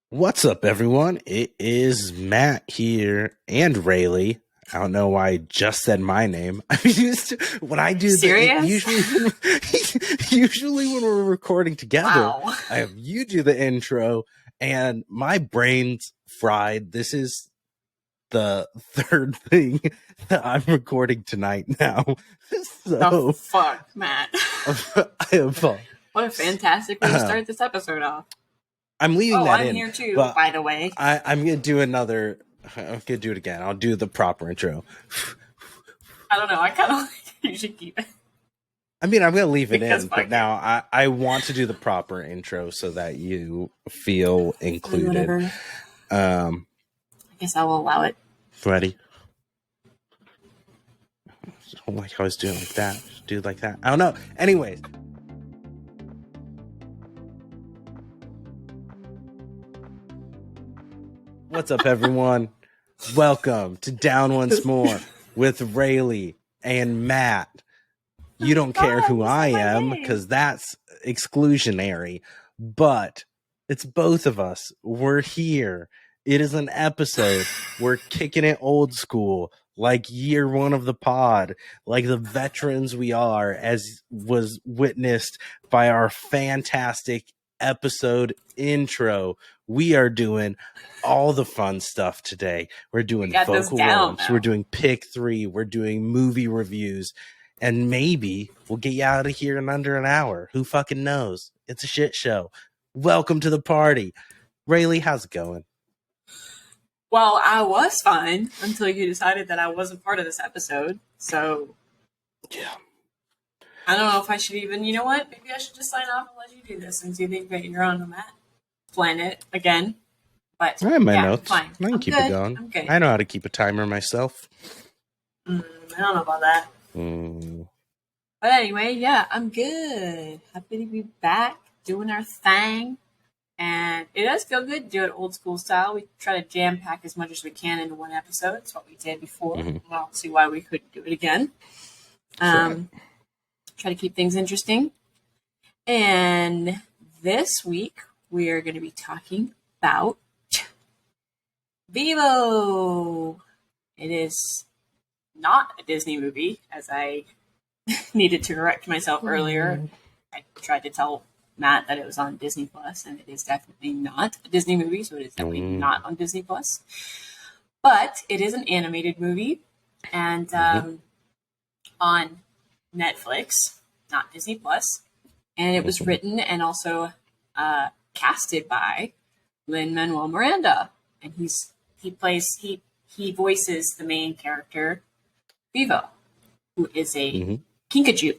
What's up, everyone? It is Matt here and Rayleigh. I don't know why I just said my name. I mean, when I do Serious? usually when we're recording together, Wow. I have you do the intro, and my brain's fried. This is the third thing that I'm recording tonight now. The So fuck, Matt? I apologize. What a fantastic way to start this episode off. I'm leaving Oh, that I'm in, here too, but by the way. I'm gonna do another. I'm gonna do it again. I'll do the proper intro. I don't know. I kind of like you should keep it. I mean, I'm gonna leave it Because in, fuck but it. now I want to do the proper intro so that you feel included. Whatever. I guess I will allow it. Ready? Don't like how I was doing like that. Just do it like that. I don't know. Anyways. What's up, everyone? Welcome to Down Once More with Rayleigh and Matt. You don't care who I am because that's exclusionary, but it's both of us. We're here. It is an episode. We're kicking it old school, like year one of the pod, like the veterans we are, as was witnessed by our fantastic episode intro. We are doing all the fun stuff today. We're doing vocal warm-ups. We're doing pick 3. We're doing movie reviews. And maybe we'll get you out of here in under an hour. Who fucking knows? It's a shit show. Welcome to the party. Rayleigh, how's it going? Well, I was fine until you decided that I wasn't part of this episode. So, yeah. I don't know if I should even, you know what? Maybe I should just sign off and let you do this since you think that you're on the Matt planet again. But I have my notes. Fine. I can keep it going. I'm good. I know how to keep a timer myself. I don't know about that. But anyway, yeah, I'm good. Happy to be back doing our thing. And it does feel good to do it old school style. We try to jam pack as much as we can into one episode. That's what we did before. I don't see why we couldn't do it again. Try to keep things interesting. And this week, we are going to be talking about Vivo. It is not a Disney movie, as I needed to correct myself earlier. I tried to tell Matt that it was on Disney Plus, and it is definitely not a Disney movie, so it is definitely not on Disney Plus. But it is an animated movie, and on Netflix, not Disney Plus. And it was written and also casted by Lin-Manuel Miranda, and he voices the main character, Vivo, who is a Kinkajou.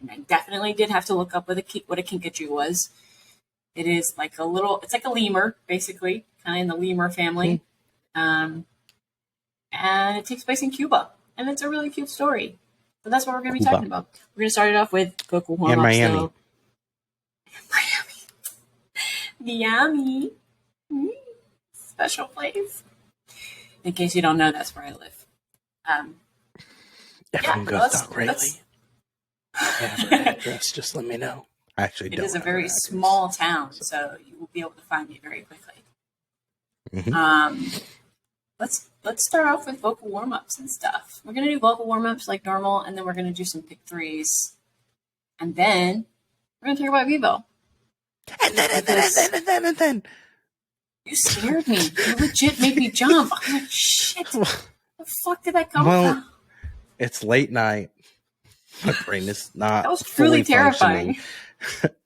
And I definitely did have to look up what a Kinkajou was. It is like it's like a lemur, basically, kind of in the lemur family. And it takes place in Cuba. And it's a really cute story. So that's what we're going to be talking about. We're going to start it off with vocal warm-ups. And Miami. Miami. Special place. In case you don't know, that's where I live. Everyone goes down Rayleigh. Have her address, just let me know. Actually, it is a very small town, so you will be able to find me very quickly. Let's start off with vocal warm-ups and stuff. We're gonna do vocal warm-ups like normal, and then we're gonna do some pick 3s, and then we're gonna talk about Vivo. And then. You scared me. You legit made me jump. I'm like, shit. Where the fuck did that come from? It's late night. My brain is not. That was truly terrifying.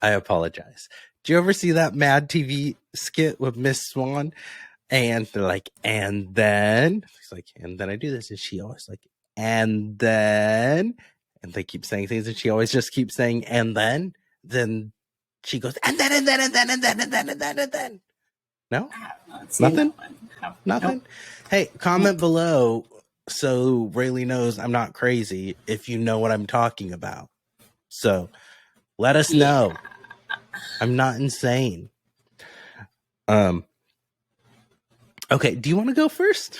I apologize. Do you ever see that Mad TV skit with Miss Swan? And they're like, and then she's like, and then I do this, and she always like, and then, and they keep saying things, and she always just keeps saying, and then she goes, and then. No, nothing. Nothing. Nope. Hey, comment below so Rayleigh knows I'm not crazy if you know what I'm talking about. So let us know. I'm not insane. Okay, do you want to go first?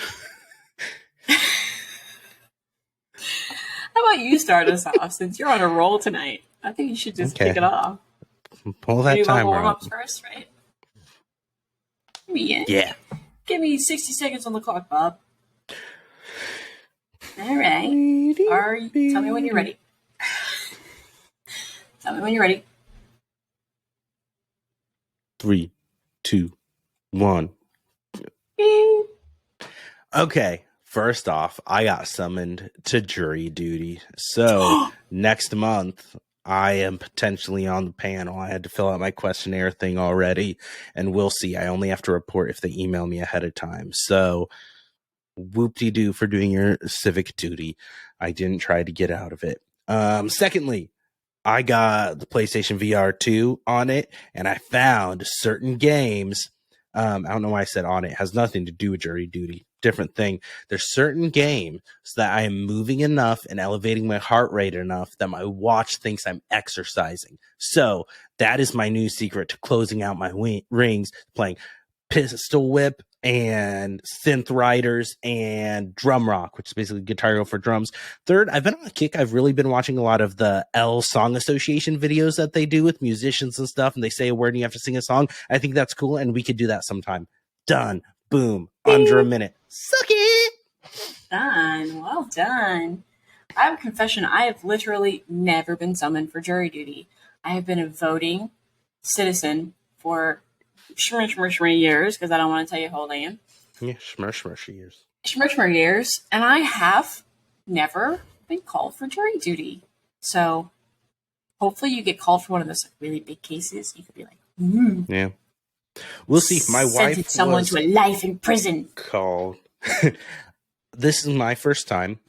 How about you start us off since you're on a roll tonight? I think you should just kick it off. Pull that timer up first, right? Yeah. Give me 60 seconds on the clock, Bob. All right. Tell me when you're ready. Tell me when you're ready. 3, 2, 1. Beep. Okay. First off, I got summoned to jury duty. So next month, I am potentially on the panel. I had to fill out my questionnaire thing already, and we'll see. I only have to report if they email me ahead of time. So whoop-de-doo for doing your civic duty. I didn't try to get out of it. Secondly, I got the PlayStation VR 2 on it, and I found certain games. I don't know why I said on it. It has nothing to do with jury duty. Different thing. There's certain games that I am moving enough and elevating my heart rate enough that my watch thinks I'm exercising. So that is my new secret to closing out my rings, playing Pistol Whip and Synth Riders and Drum Rock, which is basically Guitar Hero for drums. Third, I've been on a kick. I've really been watching a lot of the L Song Association videos that they do with musicians and stuff, and they say a word and you have to sing a song. I think that's cool, and we could do that sometime. Done. Boom. Under a minute. Suck it. Done. Well done. I have a confession. I have literally never been summoned for jury duty. I have been a voting citizen for years, because I don't want to tell you how old I am. Yeah, shmursh years. Years, and I have never been called for jury duty. So hopefully you get called for one of those really big cases. You could be like, yeah. We'll see. My wife sentenced someone to a life in prison. Called. This is my first time.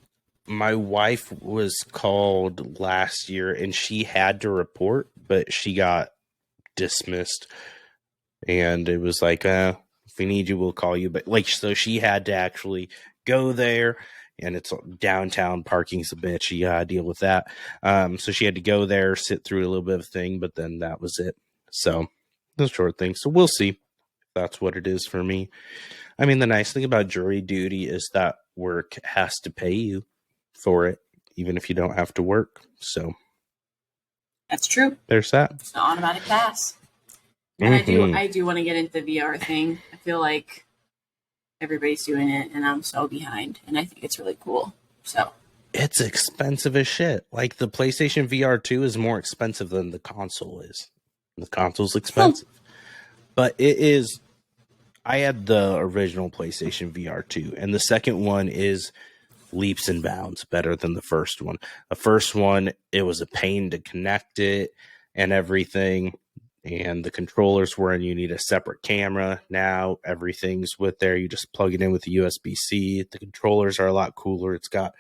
My wife was called last year, and she had to report, but she got dismissed. And it was like, if we need you, we'll call you. But like, so she had to actually go there, and it's downtown. Parking's a bitch. You gotta deal with that. So she had to go there, sit through a little bit of a thing, but then that was it. So the short thing. So we'll see if that's what it is for me. I mean, the nice thing about jury duty is that work has to pay you for it, even if you don't have to work. So that's true. There's that. It's an automatic pass. And I do want to get into the VR thing. I feel like everybody's doing it, and I'm so behind. And I think it's really cool. So it's expensive as shit. Like the PlayStation VR 2 is more expensive than the console is. The console's expensive, but it is. I had the original PlayStation VR 2, and the second one is leaps and bounds better than the first one. The first one, it was a pain to connect it and everything. And the controllers were, and you need a separate camera. Now everything's with there. You just plug it in with the USB-C. The controllers are a lot cooler. It's got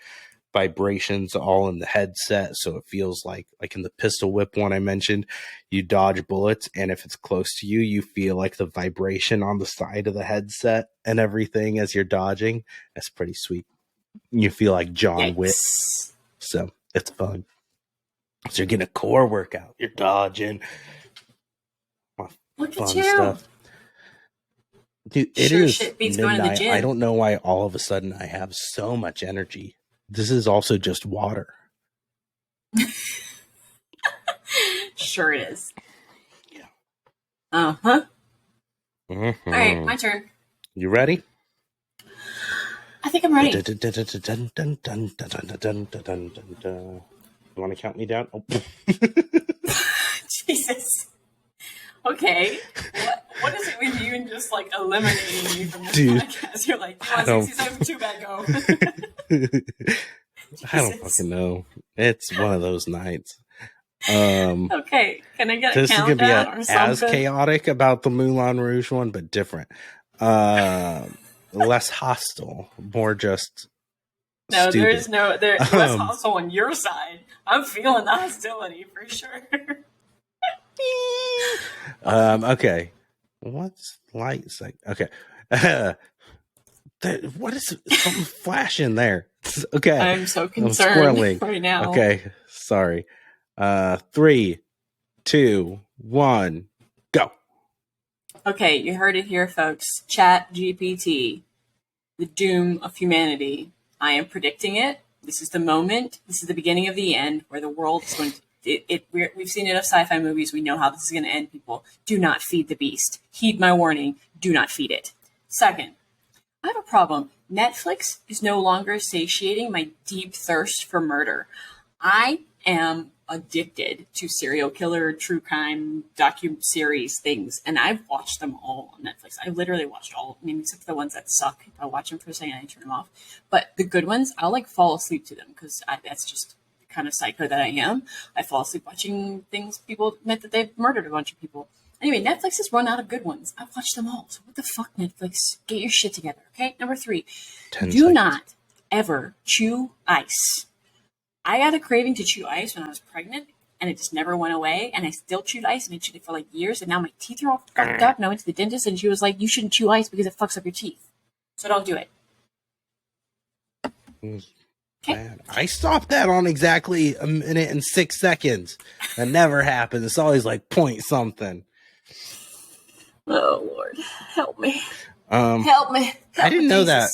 vibrations all in the headset, so it feels like in the Pistol Whip one I mentioned, you dodge bullets, and if it's close to you, you feel like the vibration on the side of the headset and everything as you're dodging. That's pretty sweet. You feel like John Wick. So it's fun. So you're getting a core workout. You're dodging. Look fun at you. Stuff. Dude, it sure is shit beats midnight. going to the gym. I don't know why all of a sudden I have so much energy. This is also just water. Sure it is. Yeah. Uh-huh. Mm-hmm. All right, my turn. You ready? I think I'm ready. You want to count me down? Oh. Jesus. Okay. What is it with you and just like eliminating me from this podcast? You're like, you want 67 too bad, go. I don't fucking know. It's one of those nights. Okay. Can I get a countdown or something? This is going to be as chaotic about the Moulin Rouge one, but different. Less hostile. More just no, stupid. there's less hostile on your side. I'm feeling the hostility for sure. Okay. What's lights like? Okay. What is something flashing there? Okay. I'm so concerned right now. Okay. Sorry. 3, 2, 1, go. Okay, you heard it here, folks. Chat GPT, the doom of humanity. I am predicting it. This is the moment. This is the beginning of the end where the world is going to we've seen enough sci-fi movies. We know how this is going to end. People, do not feed the beast. Heed my warning. Do not feed it. Second, I have a problem. Netflix is no longer satiating my deep thirst for murder. I am addicted to serial killer, true crime, docu-series things, and I've watched them all on Netflix. I literally watched all, I mean, except for the ones that suck. If I watch them for a second, I turn them off. But the good ones, I'll like fall asleep to them because that's just the kind of psycho that I am. I fall asleep watching things people admit that they've murdered a bunch of people. Anyway, Netflix has run out of good ones. I've watched them all. So what the fuck, Netflix? Get your shit together, okay? Number 3, do not ever chew ice. I had a craving to chew ice when I was pregnant, and it just never went away. And I still chewed ice, and I chewed it for like years. And now my teeth are all fucked up. And I went to the dentist, and she was like, "You shouldn't chew ice because it fucks up your teeth. So don't do it." Okay. I stopped that on exactly a minute and 6 seconds. That never happens. It's always like point something. Oh Lord, help me! Help me! I didn't know that.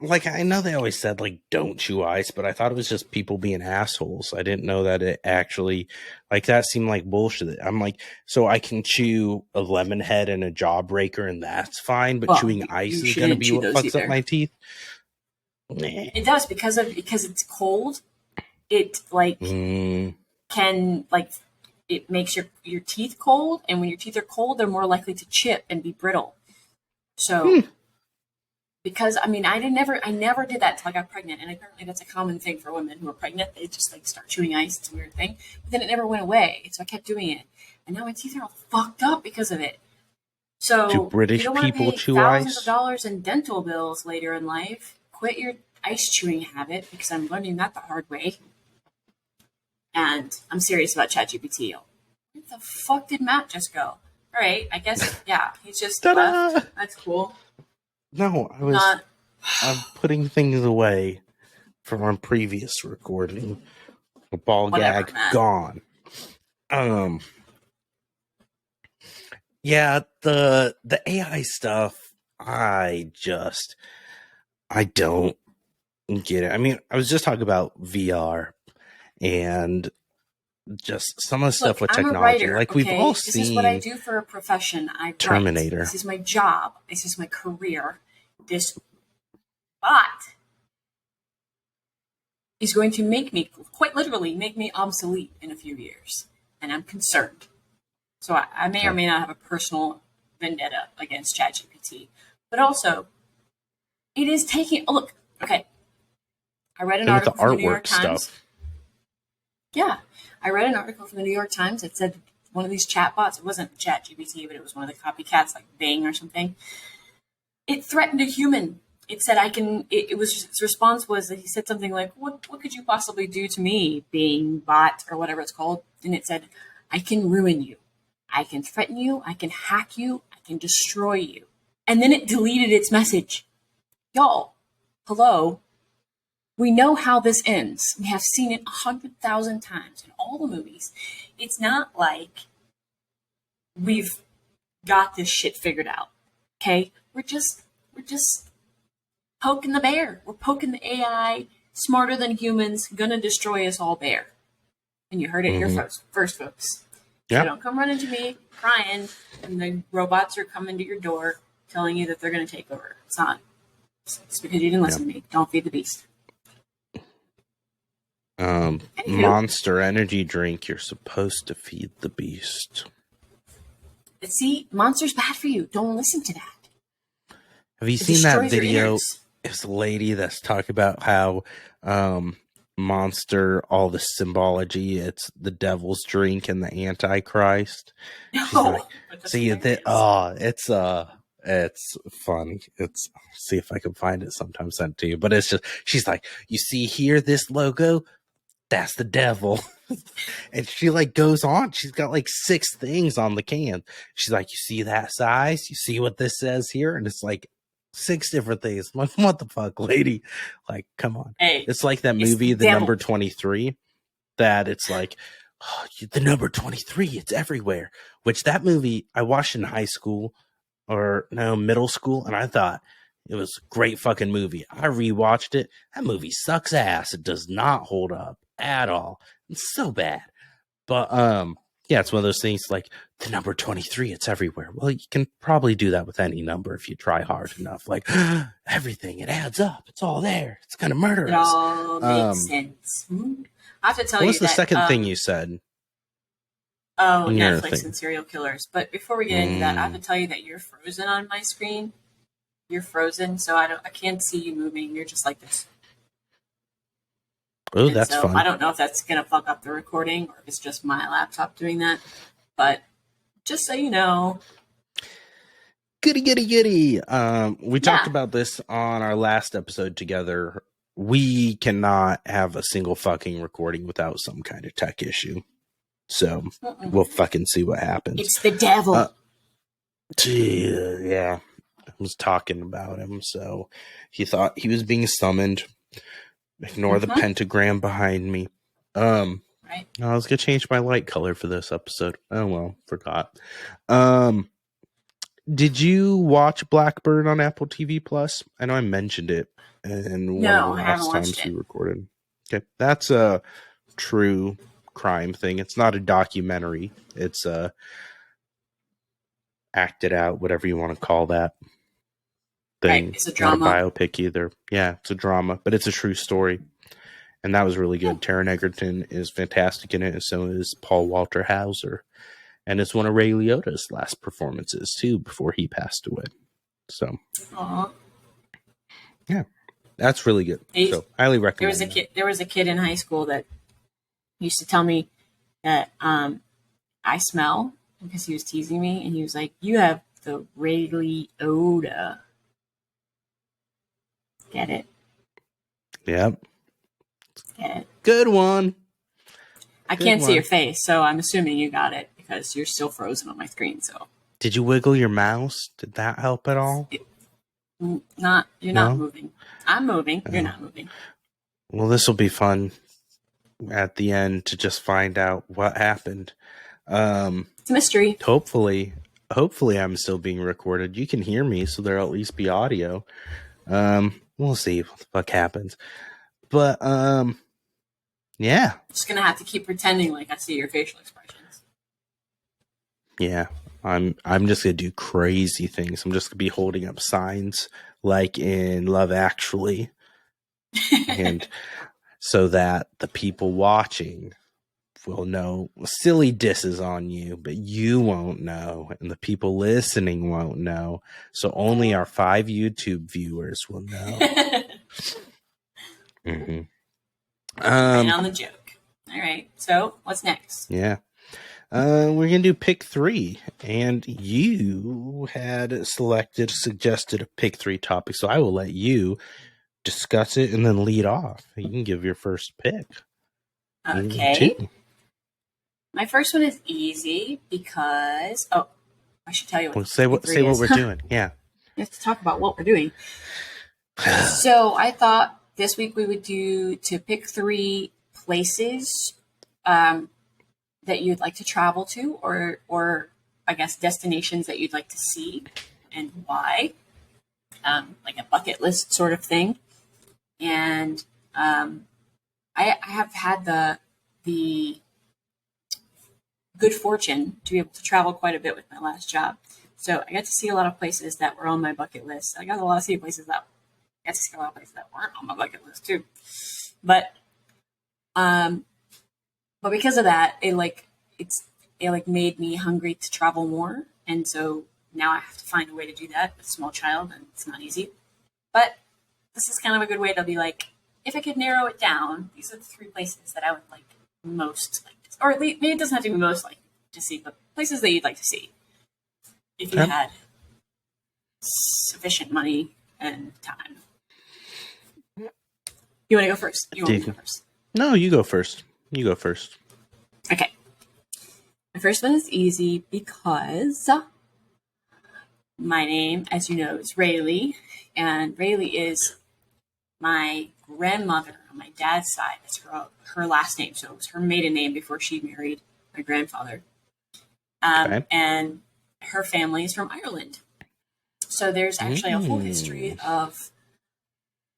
Like, I know they always said, like, don't chew ice, but I thought it was just people being assholes. I didn't know that it actually, like, that seemed like bullshit. I'm like, so I can chew a lemon head and a jawbreaker, and that's fine, but chewing ice is going to be what fucks up my teeth? Nah. It does, because it's cold. It, like, can, like, it makes your teeth cold, and when your teeth are cold, they're more likely to chip and be brittle. So... Because, I mean, I never did that until I got pregnant. And apparently that's a common thing for women who are pregnant. They just, like, start chewing ice. It's a weird thing. But then it never went away. So I kept doing it. And now my teeth are all fucked up because of it. So, do British you don't people want to pay chew thousands ice? of dollars in dental bills later in life. Quit your ice chewing habit, because I'm learning that the hard way. And I'm serious about ChatGPT. Where the fuck did Matt just go? All right, I guess, yeah, he's just left. That's cool. No, I'm putting things away from our previous recording. The ball gag gone. Yeah, the AI stuff, I don't get it. I mean, I was just talking about VR and just some of the stuff with technology. I'm a writer, like, we've all seen. This is what I do for a profession. I Terminator. Write. This is my job. This is my career. This bot is going to make me, quite literally, make me obsolete in a few years. And I'm concerned. So I may or may not have a personal vendetta against ChatGPT. But also, it is taking, look, okay. I read an article from the New York Times. Yeah. I read an article from the New York Times that said one of these chatbots, it wasn't ChatGPT, but it was one of the copycats, like Bing or something. It threatened a human. It said, its response was that he said something like, what could you possibly do to me, Bing bot, or whatever it's called? And it said, I can ruin you. I can threaten you. I can hack you. I can destroy you. And then it deleted its message. Y'all, hello. We know how this ends. We have seen it 100,000 times in all the movies. It's not like we've got this shit figured out. Okay? We're just poking the bear. We're poking the AI, smarter than humans, gonna destroy us all bear. And you heard it here first, folks. Yep. So don't come running to me crying and the robots are coming to your door telling you that they're gonna take over. It's not. It's because you didn't listen to me. Don't feed the beast. Monster energy drink, you're supposed to feed the beast. But see, Monster's bad for you. Don't listen to that. Have you seen that video? It's a lady that's talking about how Monster, all the symbology, it's the devil's drink and the Antichrist. No, she's like, see that? It's funny. See if I can find it sometime, send it to you. But it's just, she's like, you see here, this logo, that's the devil. And she like goes on. She's got like 6 things on the can. She's like, you see that size? You see what this says here? And it's like 6 different things. I'm like, what the fuck, lady? Like, come on. Hey, it's like that movie, The Number 23, that it's like, oh, the number 23, it's everywhere. Which that movie I watched in high school middle school, and I thought it was a great fucking movie. I rewatched it. That movie sucks ass. It does not hold up at all. It's so bad. But yeah, it's one of those things like the number 23, it's everywhere. Well, you can probably do that with any number if you try hard enough. Like everything, it adds up. It's all there. It's gonna murder It us. all makes sense. I have to tell What you was the that second thing you said? Netflix thing. and serial killers. But before we get into that, I have to tell you that you're frozen on my screen. You're frozen, so I can't see you moving. You're just like this. Oh, that's so fun. I don't know if that's gonna fuck up the recording or if it's just my laptop doing that. But just so you know. Goody, goody, goody. We talked about this on our last episode together. We cannot have a single fucking recording without some kind of tech issue. So we'll fucking see what happens. It's the devil. Yeah. I was talking about him, so he thought he was being summoned. Ignore the pentagram behind me. Right. I was gonna change my light color for this episode. Oh well, forgot. Did you watch Blackbird on Apple TV Plus? I know I mentioned it in one of the last times we recorded. Okay, that's a true crime thing. It's not a documentary. It's a acted out, whatever you want to call that thing. Right, it's a drama. Not a biopic either. Yeah, it's a drama, but it's a true story. And that was really good. Taron Egerton is fantastic in it, and so is Paul Walter Hauser. And it's one of Ray Liotta's last performances, too, before he passed away. So, yeah, that's really good. So, highly recommend There was a kid in high school that used to tell me that I smell because he was teasing me, and he was like, "You have the Ray Liotta." Get it? Yep. Get it? Good one. I can't see your face, so I'm assuming you got it because you're still frozen on my screen. So, did you wiggle your mouse? Did that help at all? You're not moving. I'm moving. You're not moving. Well, this will be fun at the end to just find out what happened. It's a mystery. Hopefully I'm still being recorded. You can hear me, so there'll at least be audio. We'll see what the fuck happens. But yeah. I'm just gonna have to keep pretending like I see your facial expressions. Yeah. I'm just gonna do crazy things. I'm just gonna be holding up signs like in Love Actually. And so that the people watching will know silly disses on you, but you won't know, and the people listening won't know. So only our 5 YouTube viewers will know. Right on the joke. All right. So what's next? Yeah. We're gonna do pick 3, and you had suggested a pick 3 topic, so I will let you discuss it and then lead off. You can give your first pick. Okay. My first one is easy because I should tell you what. Say what we're doing. Yeah. We have to talk about what we're doing. So I thought this week we would do to pick 3 places that you'd like to travel to, or I guess destinations that you'd like to see and why, like a bucket list sort of thing. And I have had the good fortune to be able to travel quite a bit with my last job. So I got to see a lot of places that were on my bucket list. I got to see places that weren't on my bucket list too. But because of that, it made me hungry to travel more. And so now I have to find a way to do that with a small child, and it's not easy. But this is kind of a good way to be like, if I could narrow it down, these are the 3 places that I would like most like to, or at least, maybe it doesn't have to be most like to see, but places that you'd like to see if you had sufficient money and time. You want to go first? You want me to go first? No, you go first. You go first. Okay. My first one is easy because my name, as you know, is Rayleigh, and Rayleigh is my grandmother on my dad's side. That's her last name, so it was her maiden name before she married my grandfather. And her family is from Ireland. So there's actually a whole history of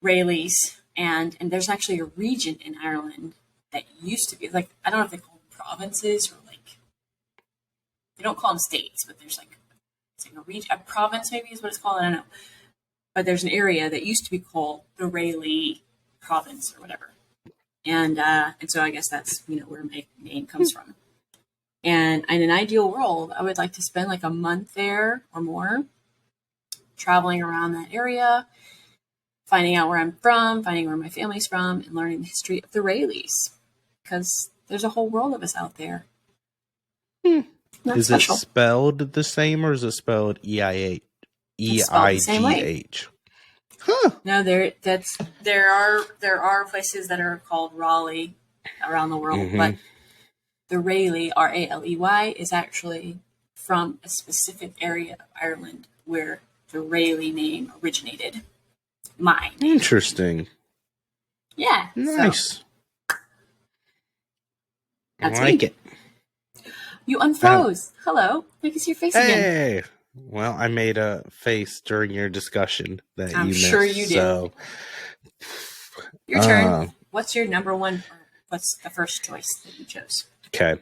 Rayleighs, and there's actually a region in Ireland that used to be, like, I don't know if they call them provinces, or like, they don't call them states, but there's like, it's like a region, a province maybe is what it's called. I don't know. But there's an area that used to be called the Rayleigh province or whatever. And so I guess that's, where my name comes from. And in an ideal world, I would like to spend like a month there or more, traveling around that area, finding out where I'm from, finding where my family's from, and learning the history of the Rayleighs. Because there's a whole world of us out there. Is special. it spelled the same, or is it spelled EIGH? Huh. No, there are places that are called Raleigh around the world, but the Rayleigh, Raley, is actually from a specific area of Ireland where the Rayleigh name originated. Mine. Interesting. Yeah. Nice. So, I like it. You unfroze. Hello. I can see your face again. Hey. Well, I made a face during your discussion that I'm you missed. sure you did. So. Your turn. What's your number one? What's the first choice that you chose? Okay.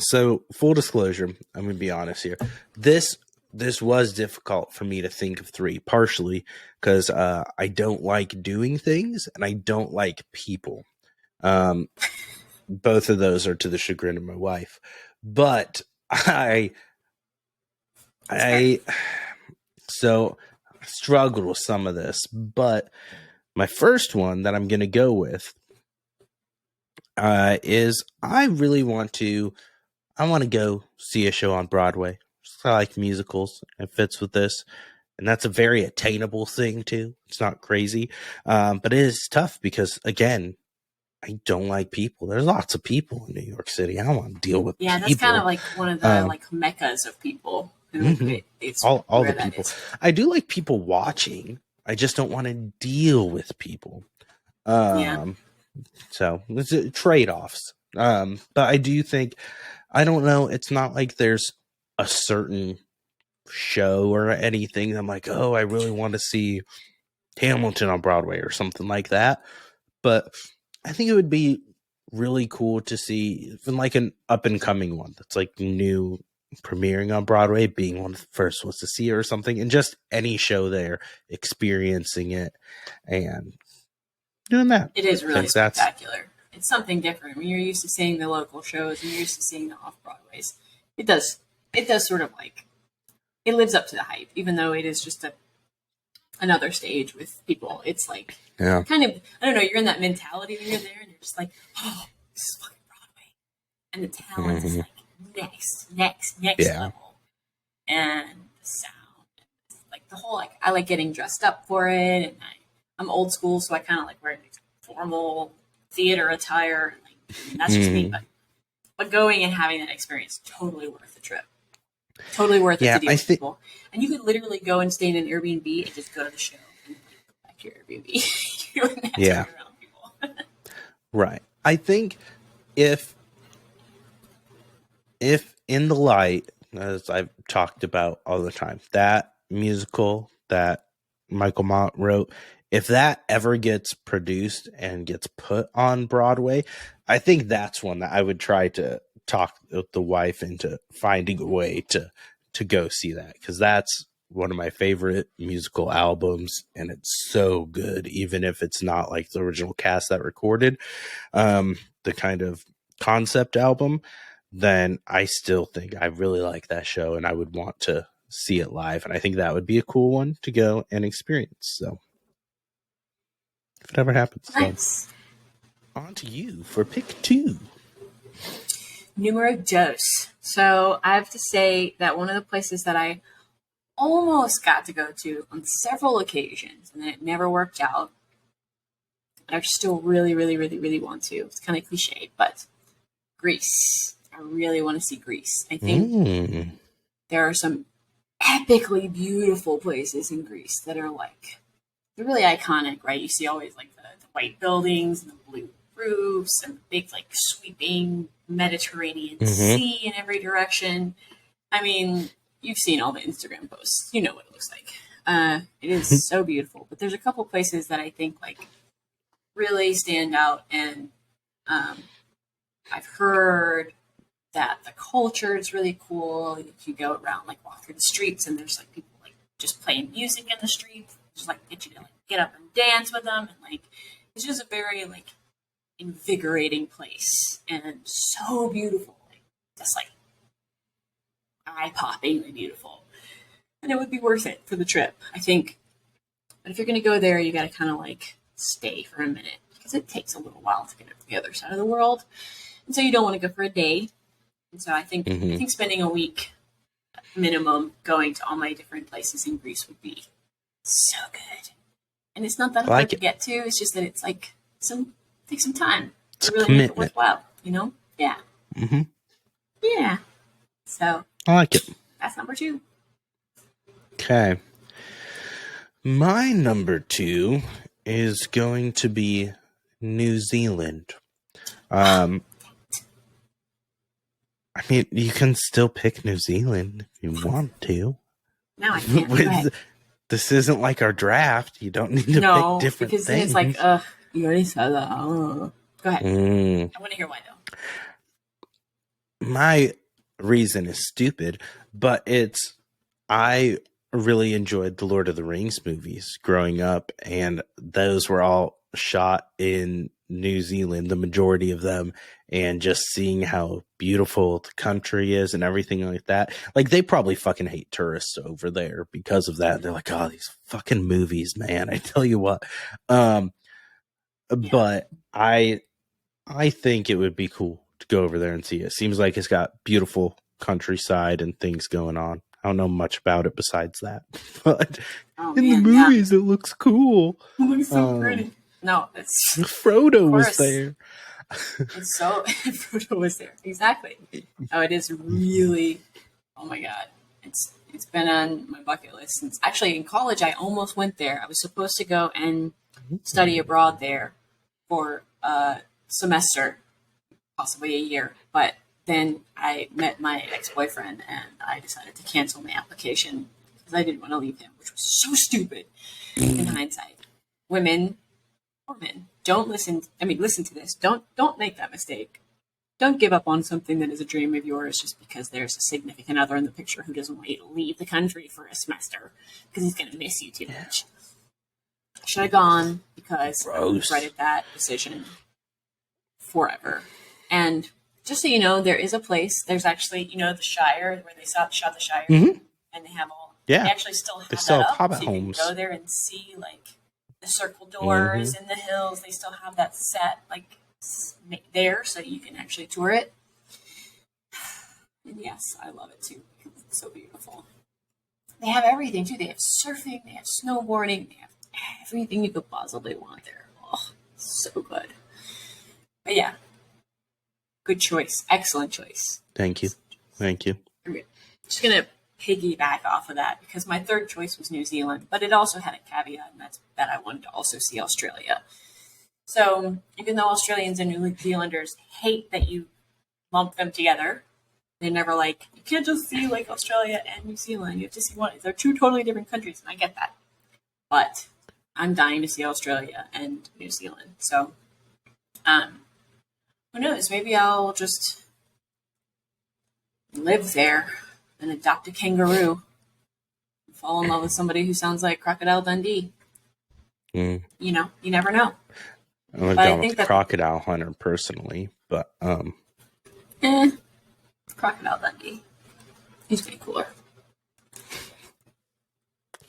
So, full disclosure, I'm going to be honest here. This was difficult for me to think of three, partially because I don't like doing things and I don't like people. Both of those are to the chagrin of my wife. But I struggled with some of this. But my first one that I'm going to go with is I want to go see a show on Broadway. I like musicals. It fits with this. And that's a very attainable thing, too. It's not crazy. But it is tough because, again, I don't like people. There's lots of people in New York City. I don't want to deal with people. Yeah, that's kind of like one of the meccas of people. It's all the people. I do like people watching. I just don't want to deal with people. So it's trade-offs. But I do think, I don't know, it's not like there's a certain show or anything. I'm like, oh, I really want to see Hamilton on Broadway or something like that. But I think it would be really cool to see even like an up and coming one that's like new premiering on Broadway, being one of the first ones to see it or something, and just any show there, experiencing it and doing that. It is really spectacular. It's something different. When you're used to seeing the local shows and you're used to seeing the off Broadways, it does sort of like, it lives up to the hype, even though it is just another stage with people. It's like, kind of, I don't know, you're in that mentality when you're there and you're just like, oh, this is fucking Broadway. And the talent is like next level. And the sound, like the whole, like, I like getting dressed up for it. And I'm old school, so I kind of like wearing formal theater attire. And that's just me. But going and having that experience, totally worth the trip. Totally worth it to deal with people. And you could literally go and stay in an Airbnb and just go to the show and go back to your Airbnb. You wouldn't have to be around people. Right. I think if in the light, as I've talked about all the time, that musical that Michael Mott wrote, if that ever gets produced and gets put on Broadway, I think that's one that I would try to talk with the wife into finding a way to go see that, because that's one of my favorite musical albums and it's so good, even if it's not like the original cast that recorded the kind of concept album. Then I still think I really like that show and I would want to see it live, and I think that would be a cool one to go and experience. So if it ever happens. Nice. So on to you for pick 2. Numero dos. So I have to say that one of the places that I almost got to go to on several occasions, and then it never worked out, but I still really, really, really, really want to. It's kind of cliche, but Greece. I really want to see Greece. I think there are some epically beautiful places in Greece that are like, they're really iconic, right? You see always like the white buildings and the blue roofs and the big like sweeping Mediterranean Sea in every direction. I mean, you've seen all the Instagram posts. You know what it looks like. It is so beautiful. But there's a couple places that I think like really stand out, and I've heard that the culture is really cool. You go around, like walk through the streets, and there's like people like just playing music in the streets, just like get you to like get up and dance with them, and like it's just a very like invigorating place and so beautiful, like just like eye-poppingly beautiful, and it would be worth it for the trip, I think. But if you're going to go there, you got to kind of like stay for a minute because it takes a little while to get to the other side of the world, and so you don't want to go for a day. And so I think spending a week minimum going to all my different places in Greece would be so good. And it's not that hard to get to. It's just that it's like take some time to really make it worthwhile. You know? Yeah. Mm-hmm. Yeah. So I like it. That's number 2. Okay. My number 2 is going to be New Zealand. I mean, you can still pick New Zealand if you want to. No, I can't. This isn't like our draft. You don't need to pick different because things. Then it's like, you already said that. Go ahead. I want to hear why, though. My reason is stupid, but I really enjoyed the Lord of the Rings movies growing up, and those were all shot in New Zealand, the majority of them, and just seeing how beautiful the country is and everything like that. Like, they probably fucking hate tourists over there because of that. They're like, oh, these fucking movies, man. I tell you what. But I think it would be cool to go over there and see it. Seems like it's got beautiful countryside and things going on. I don't know much about it besides that, but in the movies, it looks cool. It looks so pretty. No, it's Frodo was there. It's so Frodo was there, exactly. Oh, it is really. Oh my god, it's been on my bucket list since actually in college. I almost went there. I was supposed to go and study abroad there for a semester, possibly a year, but then I met my ex-boyfriend and I decided to cancel my application because I didn't want to leave him, which was so stupid in hindsight. Women or men, don't listen. Listen to this. Don't make that mistake. Don't give up on something that is a dream of yours just because there's a significant other in the picture who doesn't want you to leave the country for a semester because he's going to miss you too much. I should have gone because I regretted that decision forever. And just so you know, there is a place. There's actually, the Shire where they shot the Shire, and they have all. Yeah, they actually still have that up. Hobbit so you homes. Can go there and see like the circle doors in the hills. They still have that set like there, so you can actually tour it. And yes, I love it too because it's so beautiful. They have everything too. They have surfing. They have snowboarding. They have everything you could possibly want there. Oh, so good. But yeah. Good choice. Excellent choice. Thank you. I'm just going to piggyback off of that because my third choice was New Zealand, but it also had a caveat, and that's that I wanted to also see Australia. So even though Australians and New Zealanders hate that you lump them together, they're never like, you can't just see like Australia and New Zealand. You have to see one. They're two totally different countries, and I get that. But I'm dying to see Australia and New Zealand. So, who knows? Maybe I'll just live there and adopt a kangaroo and fall in love with somebody who sounds like Crocodile Dundee. You never know. I'm going to go with Crocodile Hunter personally, but Crocodile Dundee. He's way cooler.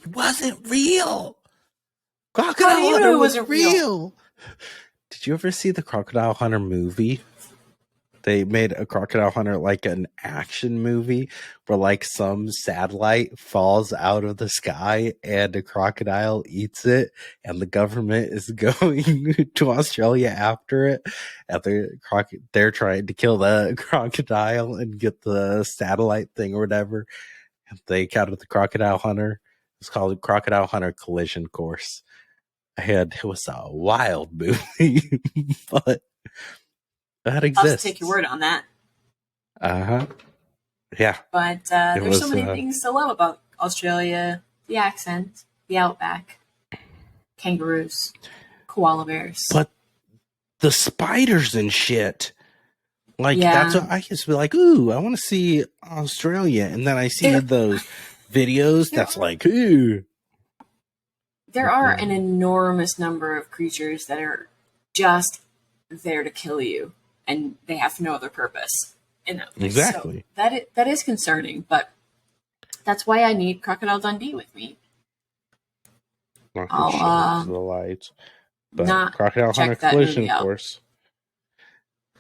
He wasn't real. Crocodile Hunter wasn't real. Did you ever see the Crocodile Hunter movie? They made a Crocodile Hunter like an action movie where like some satellite falls out of the sky and a crocodile eats it, and the government is going to Australia after it. And they're trying to kill the crocodile and get the satellite thing or whatever. And they counted the Crocodile Hunter. It's called Crocodile Hunter Collision Course. And it was a wild movie, but that exists. I'll take your word on that. Yeah. But there's so many things to love about Australia. The accent, the outback, kangaroos, koala bears. But the spiders and shit. Like, that's what I used to be like, ooh, I want to see Australia. And then I see those videos that's like, ooh. There are an enormous number of creatures that are just there to kill you, and they have no other purpose. And Exactly. So that is concerning, but that's why I need Crocodile Dundee with me. I'll the lights. But not Crocodile Hunter Collision Course.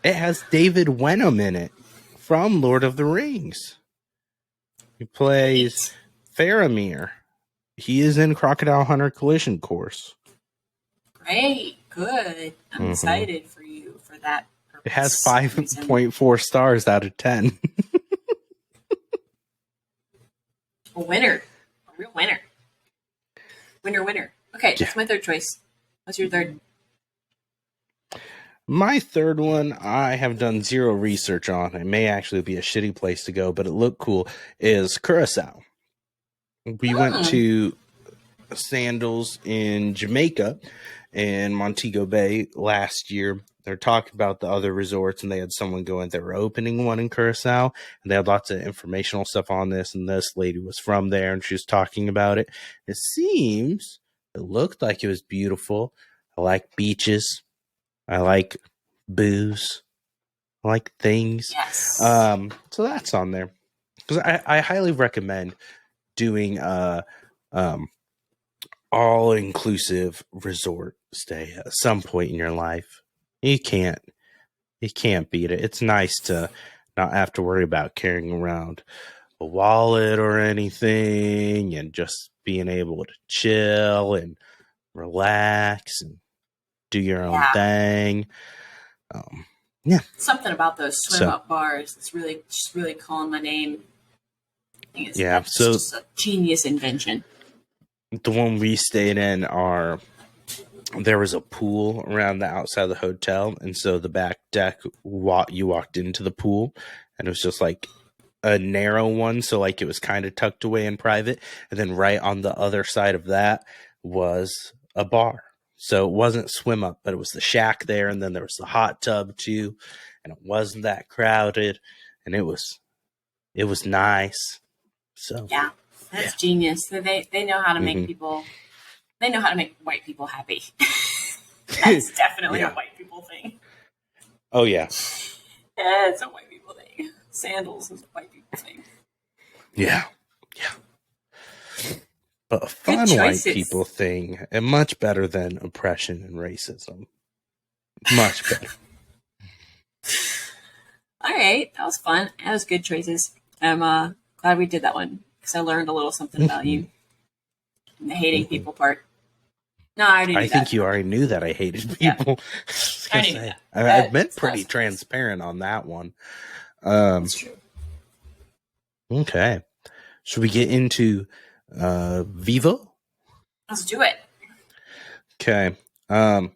It has David Wenham in it from Lord of the Rings. He plays Faramir. He is in Crocodile Hunter Collision Course. Great, good. I'm excited for you for that purpose. It has 5.4 stars out of 10. A winner. A real winner. Winner. Okay, that's my third choice. What's your third? My third one, I have done zero research on. It may actually be a shitty place to go, but it looked cool, is Curacao. We went to Sandals in Jamaica and Montego Bay last year. They're talking about the other resorts, and they had someone go in. They were opening one in Curacao, and they had lots of informational stuff on this, and this lady was from there, and she was talking about it. It looked like it was beautiful. I like beaches. I like booze. I like things. Yes. So that's on there. Because I highly recommend doing all-inclusive resort stay at some point in your life. You can't beat it. It's nice to not have to worry about carrying around a wallet or anything, and just being able to chill and relax and do your own thing. Something about those swim up bars. It's really calling my name. That's just a genius invention. The one we stayed in, there was a pool around the outside of the hotel, and so the back deck, you walked into the pool, and it was just like a narrow one, so like it was kind of tucked away and private, and then right on the other side of that was a bar. So it wasn't swim up, but it was the shack there, and then there was the hot tub too, and it wasn't that crowded, and it was nice. So that's genius. They know how to make people. They know how to make white people happy. That's definitely a white people thing. Oh yeah, it's a white people thing. Sandals is a white people thing. Yeah. But a fun white people thing, and much better than oppression and racism. Much better. All right, that was fun. That was good choices. I'm glad we did that one because I learned a little something about you. And the hating people part. No, I already knew that. I think you already knew that I hated people. I knew that. I've been pretty transparent on that one. That's true. Okay. Should we get into Vivo? Let's do it. Okay. Do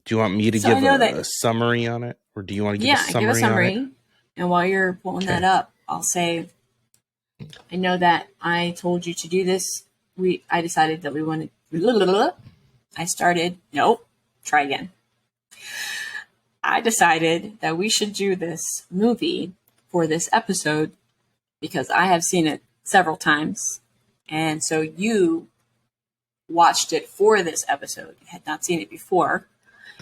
you want me to give a summary on it? Or do you want to give a summary? Yeah, give a summary. And while you're pulling that up, I'll say, I know that I told you to do this. I decided that we wanted... Try again. I decided that we should do this movie for this episode because I have seen it several times. And so you watched it for this episode. You had not seen it before.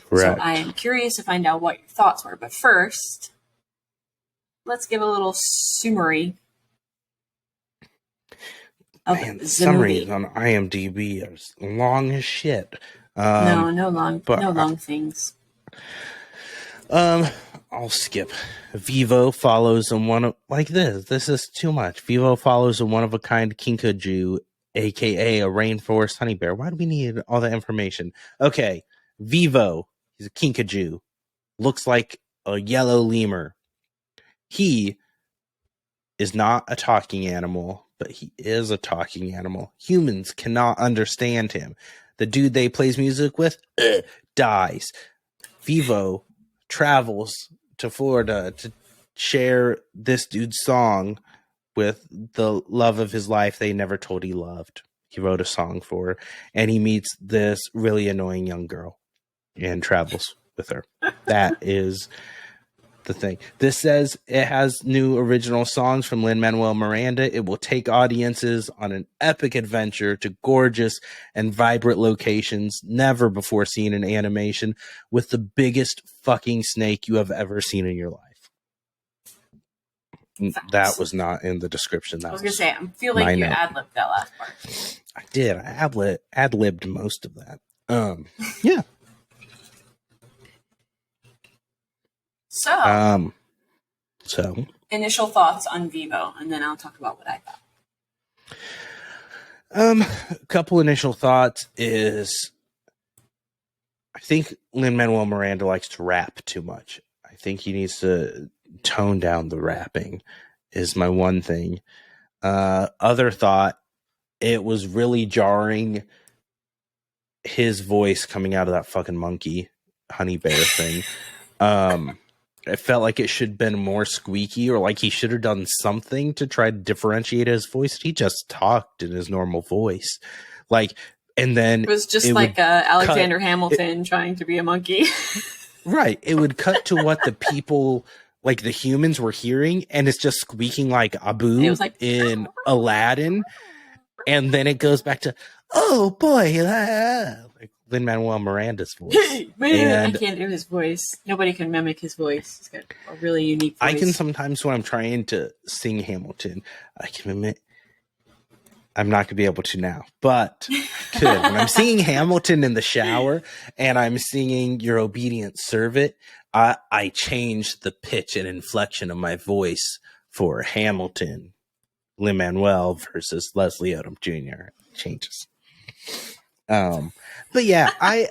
Correct. So I am curious to find out what your thoughts were. But first, let's give a little summary of the summaries on IMDb are long as shit. No long things. I'll skip. Vivo follows this is too much. Vivo follows a one-of-a-kind Kinkajou, aka a rainforest honey bear. Why do we need all that information? Okay, Vivo, he's a Kinkajou. Looks like a yellow lemur. He is not a talking animal, but he is a talking animal. Humans cannot understand him. The dude they plays music with dies. Vivo travels to Florida to share this dude's song with the love of his life they never told he loved. He wrote a song for her, and he meets this really annoying young girl and travels with her. That is the thing. This says it has new original songs from Lin-Manuel Miranda. It will take audiences on an epic adventure to gorgeous and vibrant locations never before seen in animation with the biggest fucking snake you have ever seen in your life. Facts. That was not in the description. That I was going to say, I feel like you ad-libbed that last part. I did. I ad-libbed most of that. Yeah. So, initial thoughts on Vivo, and then I'll talk about what I thought. A couple initial thoughts is I think Lin-Manuel Miranda likes to rap too much. I think he needs to tone down the rapping is my one thing. Other thought, it was really jarring his voice coming out of that fucking monkey honey bear thing. It felt like it should have been more squeaky, or like he should have done something to try to differentiate his voice. He just talked in his normal voice. Like, and then it was just like Alexander Hamilton trying to be a monkey. Right. It would cut to what the people, like the humans, were hearing, and it's just squeaking like Abu in Aladdin. And then it goes back to, oh boy, like Lin-Manuel Miranda's voice. And I can't do his voice. Nobody can mimic his voice. He's got a really unique voice. I can sometimes, when I'm trying to sing Hamilton, I can admit I'm not going to be able to now, but I could. When I'm singing Hamilton in the shower and I'm singing Your Obedient Servant, I change the pitch and inflection of my voice for Hamilton, Lin-Manuel versus Leslie Odom Jr. It changes. But yeah, I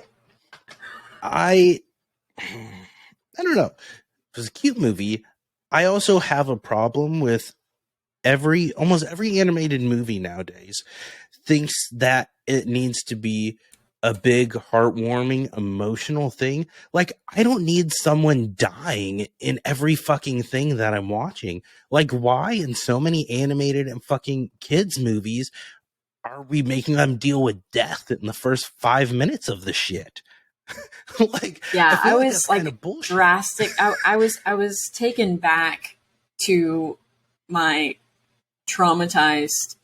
don't know. It was a cute movie. I also have a problem with almost every animated movie nowadays thinks that it needs to be a big, heartwarming, emotional thing. Like, I don't need someone dying in every fucking thing that I'm watching. Like, why in so many animated and fucking kids movies are we making them deal with death in the first 5 minutes of the shit? Like, yeah, I was like drastic. I was taken back to my traumatized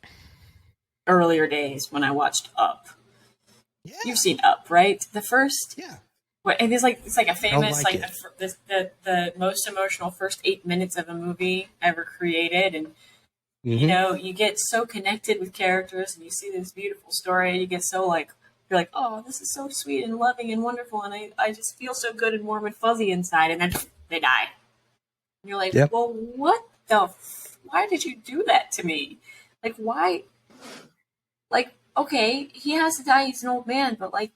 earlier days when I watched Up. Yeah. You've seen Up, right? The first, yeah. And it's like a famous the most emotional first 8 minutes of a movie ever created, and you know, you get so connected with characters, and you see this beautiful story, and you get so like, you're like, oh, this is so sweet and loving and wonderful, and I just feel so good and warm and fuzzy inside, and then they die. And you're like, well, what the why did you do that to me? Like, why? Like, okay, he has to die, he's an old man, but like,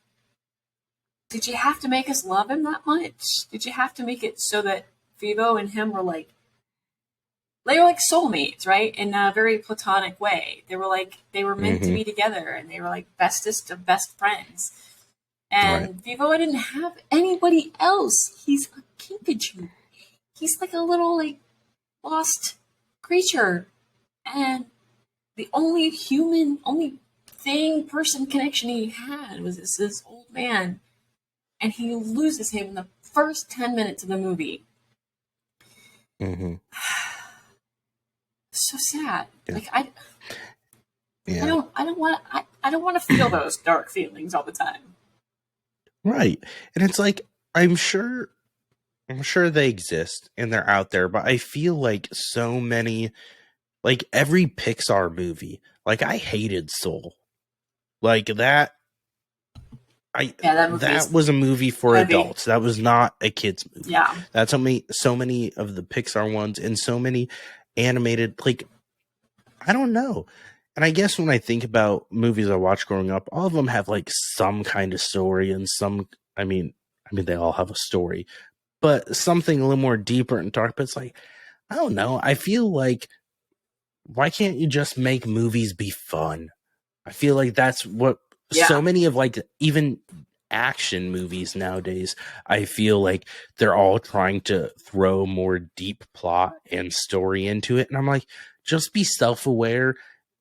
did you have to make us love him that much? Did you have to make it so that Vivo and him were like, they were like soulmates, right? In a very platonic way. They were meant to be together, and they were like bestest of best friends. And Vivo didn't have anybody else. He's a Kinkajou. He's like a little like lost creature. And the only person connection he had was this old man. And he loses him in the first 10 minutes of the movie. So sad. Yeah. Like I don't want to feel those dark feelings all the time. Right. And it's like, I'm sure they exist and they're out there, but I feel like so many, like every Pixar movie, like I hated Soul. Like that was a movie for adults. That was not a kid's movie. Yeah. That's so many of the Pixar ones and so many animated, like, I don't know. And I guess when I think about movies I watched growing up, all of them have like some kind of story and I mean, they all have a story, but something a little more deeper and dark. But it's like, I don't know. I feel like, why can't you just make movies be fun? I feel like that's what so many of like even action movies nowadays, I feel like they're all trying to throw more deep plot and story into it. And I'm like, just be self-aware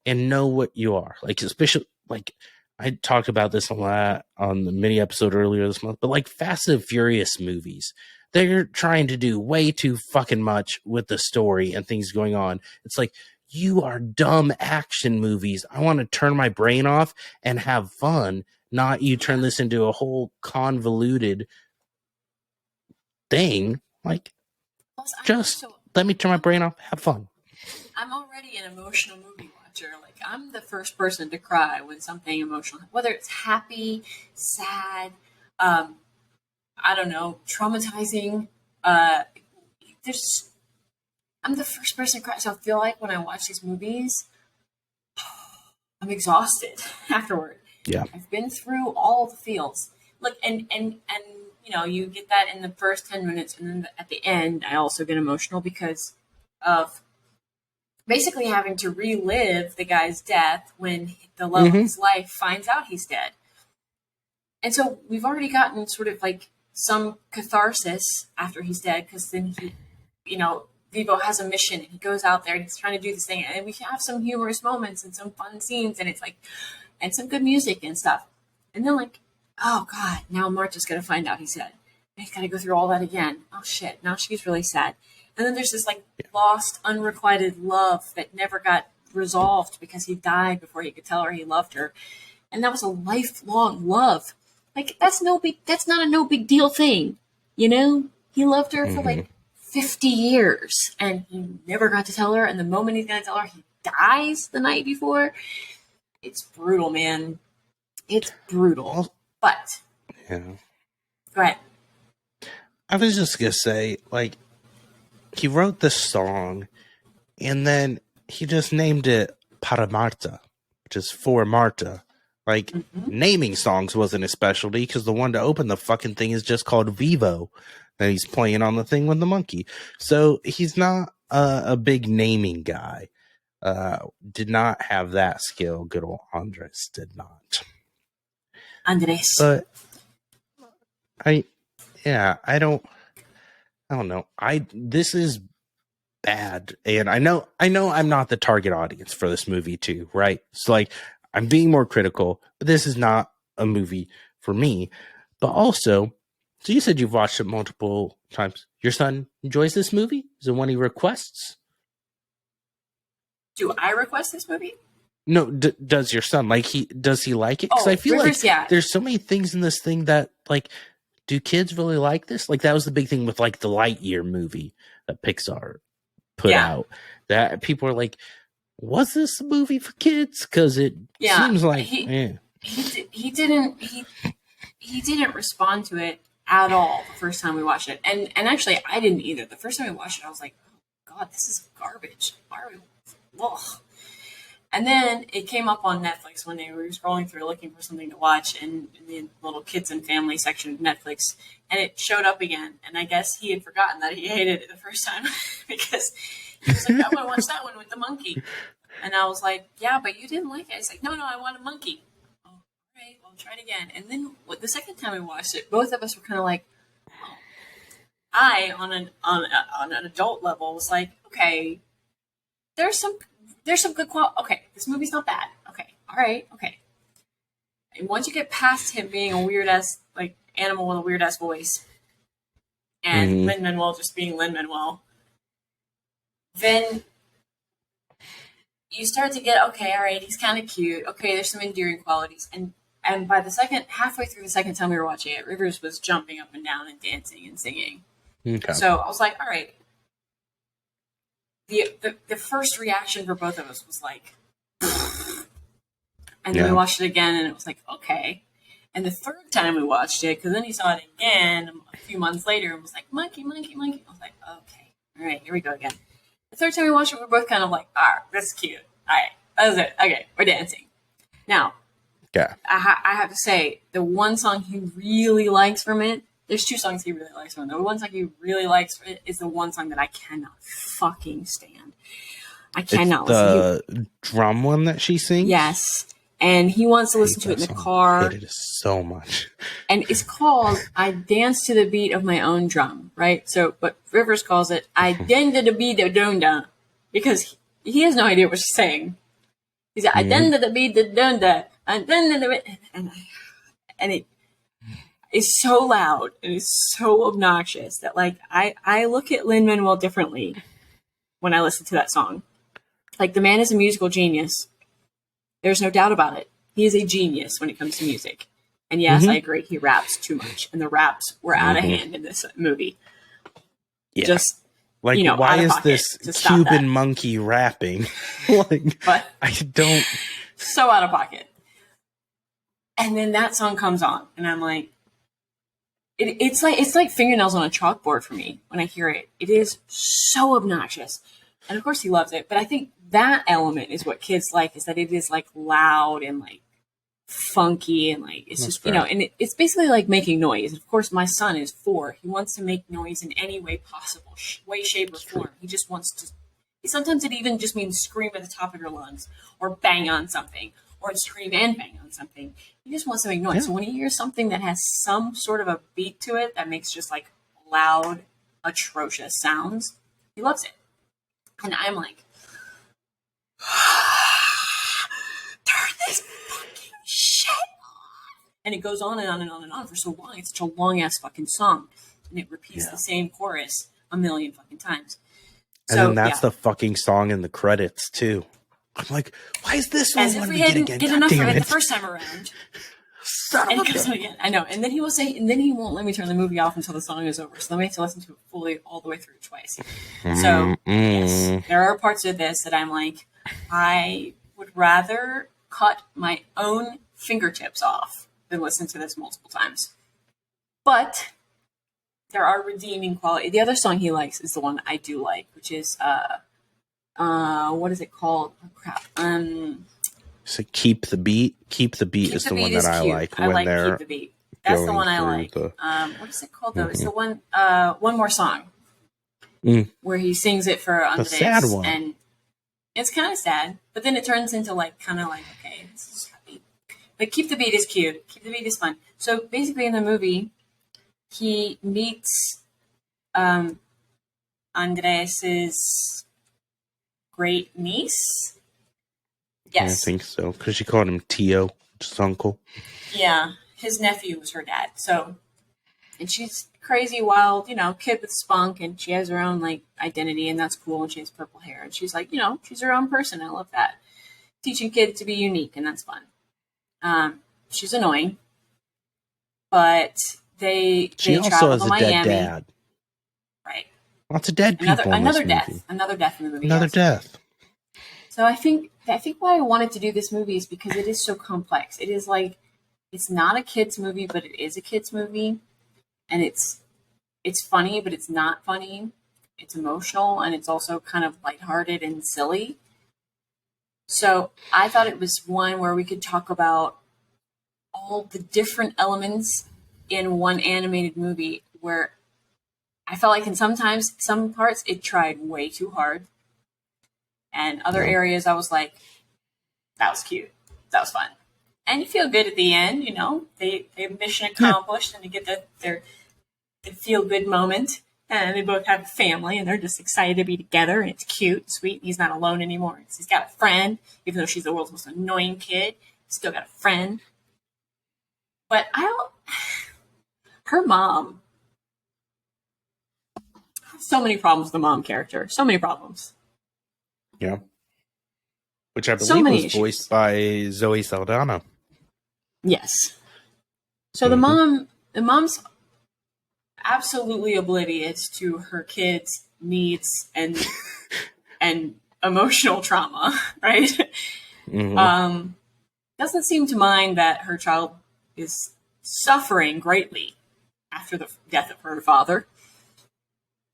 and know what you are. Like, especially like I talked about this a lot on the mini episode earlier this month, but like Fast and Furious movies, they're trying to do way too fucking much with the story and things going on. It's like, you are dumb action movies. I want to turn my brain off and have fun, not you turn this into a whole convoluted thing. Like, just let me turn my brain off, have fun. I'm already an emotional movie watcher. Like, I'm the first person to cry when something emotional, whether it's happy, sad, I don't know, traumatizing. I'm the first person to cry. So I feel like when I watch these movies, I'm exhausted afterward. Yeah. I've been through all the feels. Look, and you know, you get that in the first 10 minutes, and then at the end, I also get emotional because of basically having to relive the guy's death when the love of his life finds out he's dead. And so we've already gotten sort of like some catharsis after he's dead, because then he, you know, Vivo has a mission and he goes out there and he's trying to do this thing, and we have some humorous moments and some fun scenes, and it's like, and some good music and stuff. And then like, oh God, now Marta's gonna find out he's dead. And he's gotta go through all that again. Oh shit, now she's really sad. And then there's this like lost, unrequited love that never got resolved because he died before he could tell her he loved her. And that was a lifelong love. Like, that's not a no big deal thing. You know? He loved her for like 50 years and he never got to tell her. And the moment he's gonna tell her, he dies the night before. It's brutal, man. It's brutal. But yeah. Go ahead. I was just gonna say, like, he wrote this song and then he just named it Para Marta, which is for Marta. Like, naming songs wasn't his specialty, because the one to open the fucking thing is just called Vivo, and he's playing on the thing with the monkey. So he's not a big naming guy. Did not have that skill. Good old Andres did not. But I don't know. This is bad, and I know I'm not the target audience for this movie too, right? So like, I'm being more critical, but this is not a movie for me. But also, so you said you've watched it multiple times. Your son enjoys this movie? Is it one he requests? Do I request this movie? No, does your son does he like it? Because I feel Rivers, like there's so many things in this thing that, like, do kids really like this? Like, that was the big thing with like the Lightyear movie that Pixar put out. That people are like, was this a movie for kids? Because it seems like he didn't respond to it at all the first time we watched it, and actually I didn't either. The first time we watched it, I was like, oh God, this is garbage. Ugh. And then it came up on Netflix when they were scrolling through looking for something to watch in the little kids and family section of Netflix, and it showed up again. And I guess he had forgotten that he hated it the first time because he was like, I want to watch that one with the monkey. And I was like, yeah, but you didn't like it. He's like, no, I want a monkey. Oh, all right, well, try it again. And then the second time we watched it, both of us were kind of like, oh. I, on an adult level, was like, okay, there's some good quality. Okay, this movie's not bad. Okay, all right, okay. And once you get past him being a weird ass like animal with a weird ass voice, and Lin-Manuel just being Lin-Manuel, then you start to get, okay, all right, he's kind of cute. Okay, there's some endearing qualities, and by the halfway through the second time we were watching it, Rivers was jumping up and down and dancing and singing. Okay. So I was like, all right. The first reaction for both of us was like, and then we watched it again, and it was like, okay. And the third time we watched it, because then he saw it again a few months later and was like, monkey, monkey, monkey. I was like, okay, all right, here we go again. The third time we watched it, we were both kind of like, all right, that's cute. All right, that's it. Okay, we're dancing. Now, I have to say, the one song he really likes from it, there's two songs he really likes from it. The one song he really likes from it is the one song that I cannot fucking stand. I cannot listen to the drum one that she sings? Yes. And he wants to listen to it in the car. I hate it so much. And it's called I Dance to the Beat of My Own Drum, right? So, but Rivers calls it I Dance to the Beat of Donda, because he has no idea what she's saying. He's like, I dance to the beat of Donda, and is so loud and is so obnoxious that like I look at Lin-Manuel differently when I listen to that song. Like, the man is a musical genius. There's no doubt about it. He is a genius when it comes to music. And yes, I agree, he raps too much. And the raps were out of hand in this movie. Yeah. Just, like, you know, why is this Cuban monkey rapping? Like, but I don't. So out of pocket. And then that song comes on, and I'm like, it's like fingernails on a chalkboard for me when I hear it. It is so obnoxious. And of course he loves it, but I think that element is what kids like, is that it is like loud and like funky and like it's just, you know, and it's basically like making noise. Of course, my son is 4. He wants to make noise in any way possible, way, shape, or form. He just wants to. Sometimes it even just means scream at the top of your lungs, or bang on something, or scream and bang on something. He just wants to make noise. Yeah. So when he hears something that has some sort of a beat to it that makes just like loud, atrocious sounds, he loves it. And I'm like, turn this fucking shit on. And it goes on and on and on and on for so long. It's such a long ass fucking song. And it repeats the same chorus a million fucking times. And then that's the fucking song in the credits too. I'm like, why is this one? As if we didn't get enough of it the first time around. And it comes on again. I know. And then he will say, and then he won't let me turn the movie off until the song is over. So then we have to listen to it fully all the way through twice. So yes, there are parts of this that I'm like, I would rather cut my own fingertips off than listen to this multiple times. But there are redeeming quality. The other song he likes is the one I do like, which is what is it called? Oh, crap. So Keep the Beat. Keep the Beat is the one that I like. I like Keep the Beat. That's the one I like. What is it called though? It's the one One More Song. Where he sings it for Andres. The sad one. And it's kind of sad, but then it turns into like kind of like, okay, this is happy. But Keep the Beat is cute. Keep the Beat is fun. So basically in the movie, he meets Andres's great niece. Yes. I think so, because she called him Tio, just uncle. Yeah, his nephew was her dad. So, and she's crazy, wild, you know, kid with spunk, and she has her own, like, identity, and that's cool, and she has purple hair. And she's like, you know, she's her own person. I love that. Teaching kids to be unique, and that's fun. She's annoying, but they travel to Miami. Dead dad. Right. Lots of dead people Another death in the movie. Another death. So I think why I wanted to do this movie is because it is so complex. It is like, it's not a kid's movie, but it is a kid's movie. And it's funny, but it's not funny. It's emotional, and it's also kind of lighthearted and silly. So I thought it was one where we could talk about all the different elements in one animated movie, where I felt like some parts it tried way too hard. And other areas, I was like, that was cute. That was fun. And you feel good at the end, you know. They mission accomplished, and you get their feel-good moment. And they both have a family, and they're just excited to be together. And it's cute, sweet. He's not alone anymore. He's got a friend. Even though she's the world's most annoying kid, he's still got a friend. But her mom, so many problems with the mom character. So many problems. Yeah. Which I believe was voiced by Zoe Saldana. Yes. So the mom's absolutely oblivious to her kids' needs and emotional trauma, right? Doesn't seem to mind that her child is suffering greatly after the death of her father.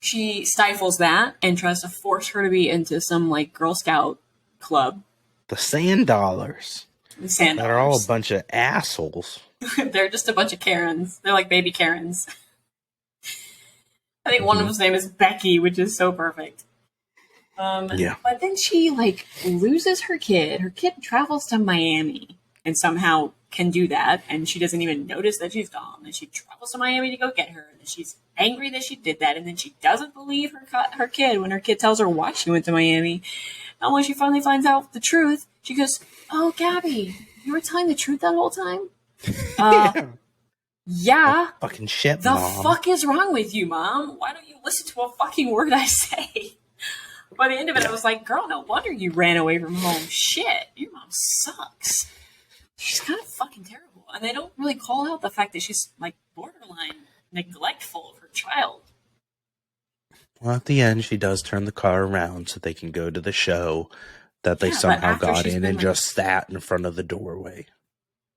She stifles that and tries to force her to be into some like Girl Scout club. The Sand Dollars. That are all a bunch of assholes. They're just a bunch of Karens. They're like baby Karens. I think one of them's name is Becky, which is so perfect. But then she like loses her kid. Her kid travels to Miami and somehow can do that, and she doesn't even notice that she's gone. And she travels to Miami to go get her, and she's angry that she did that, and then she doesn't believe her kid when her kid tells her why she went to Miami. And when she finally finds out the truth, she goes, "Oh, Gabby, you were telling the truth that whole time?" Yeah. Fucking shit, The Mom. fuck is wrong with you, Mom? Why don't you listen to a fucking word I say? By the end of it, I was like, girl, no wonder you ran away from home. Shit, your mom sucks. She's kind of fucking terrible. And they don't really call out the fact that she's like borderline neglectful of her child. Well, at the end, she does turn the car around so they can go to the show that they somehow got in and just sat in front of the doorway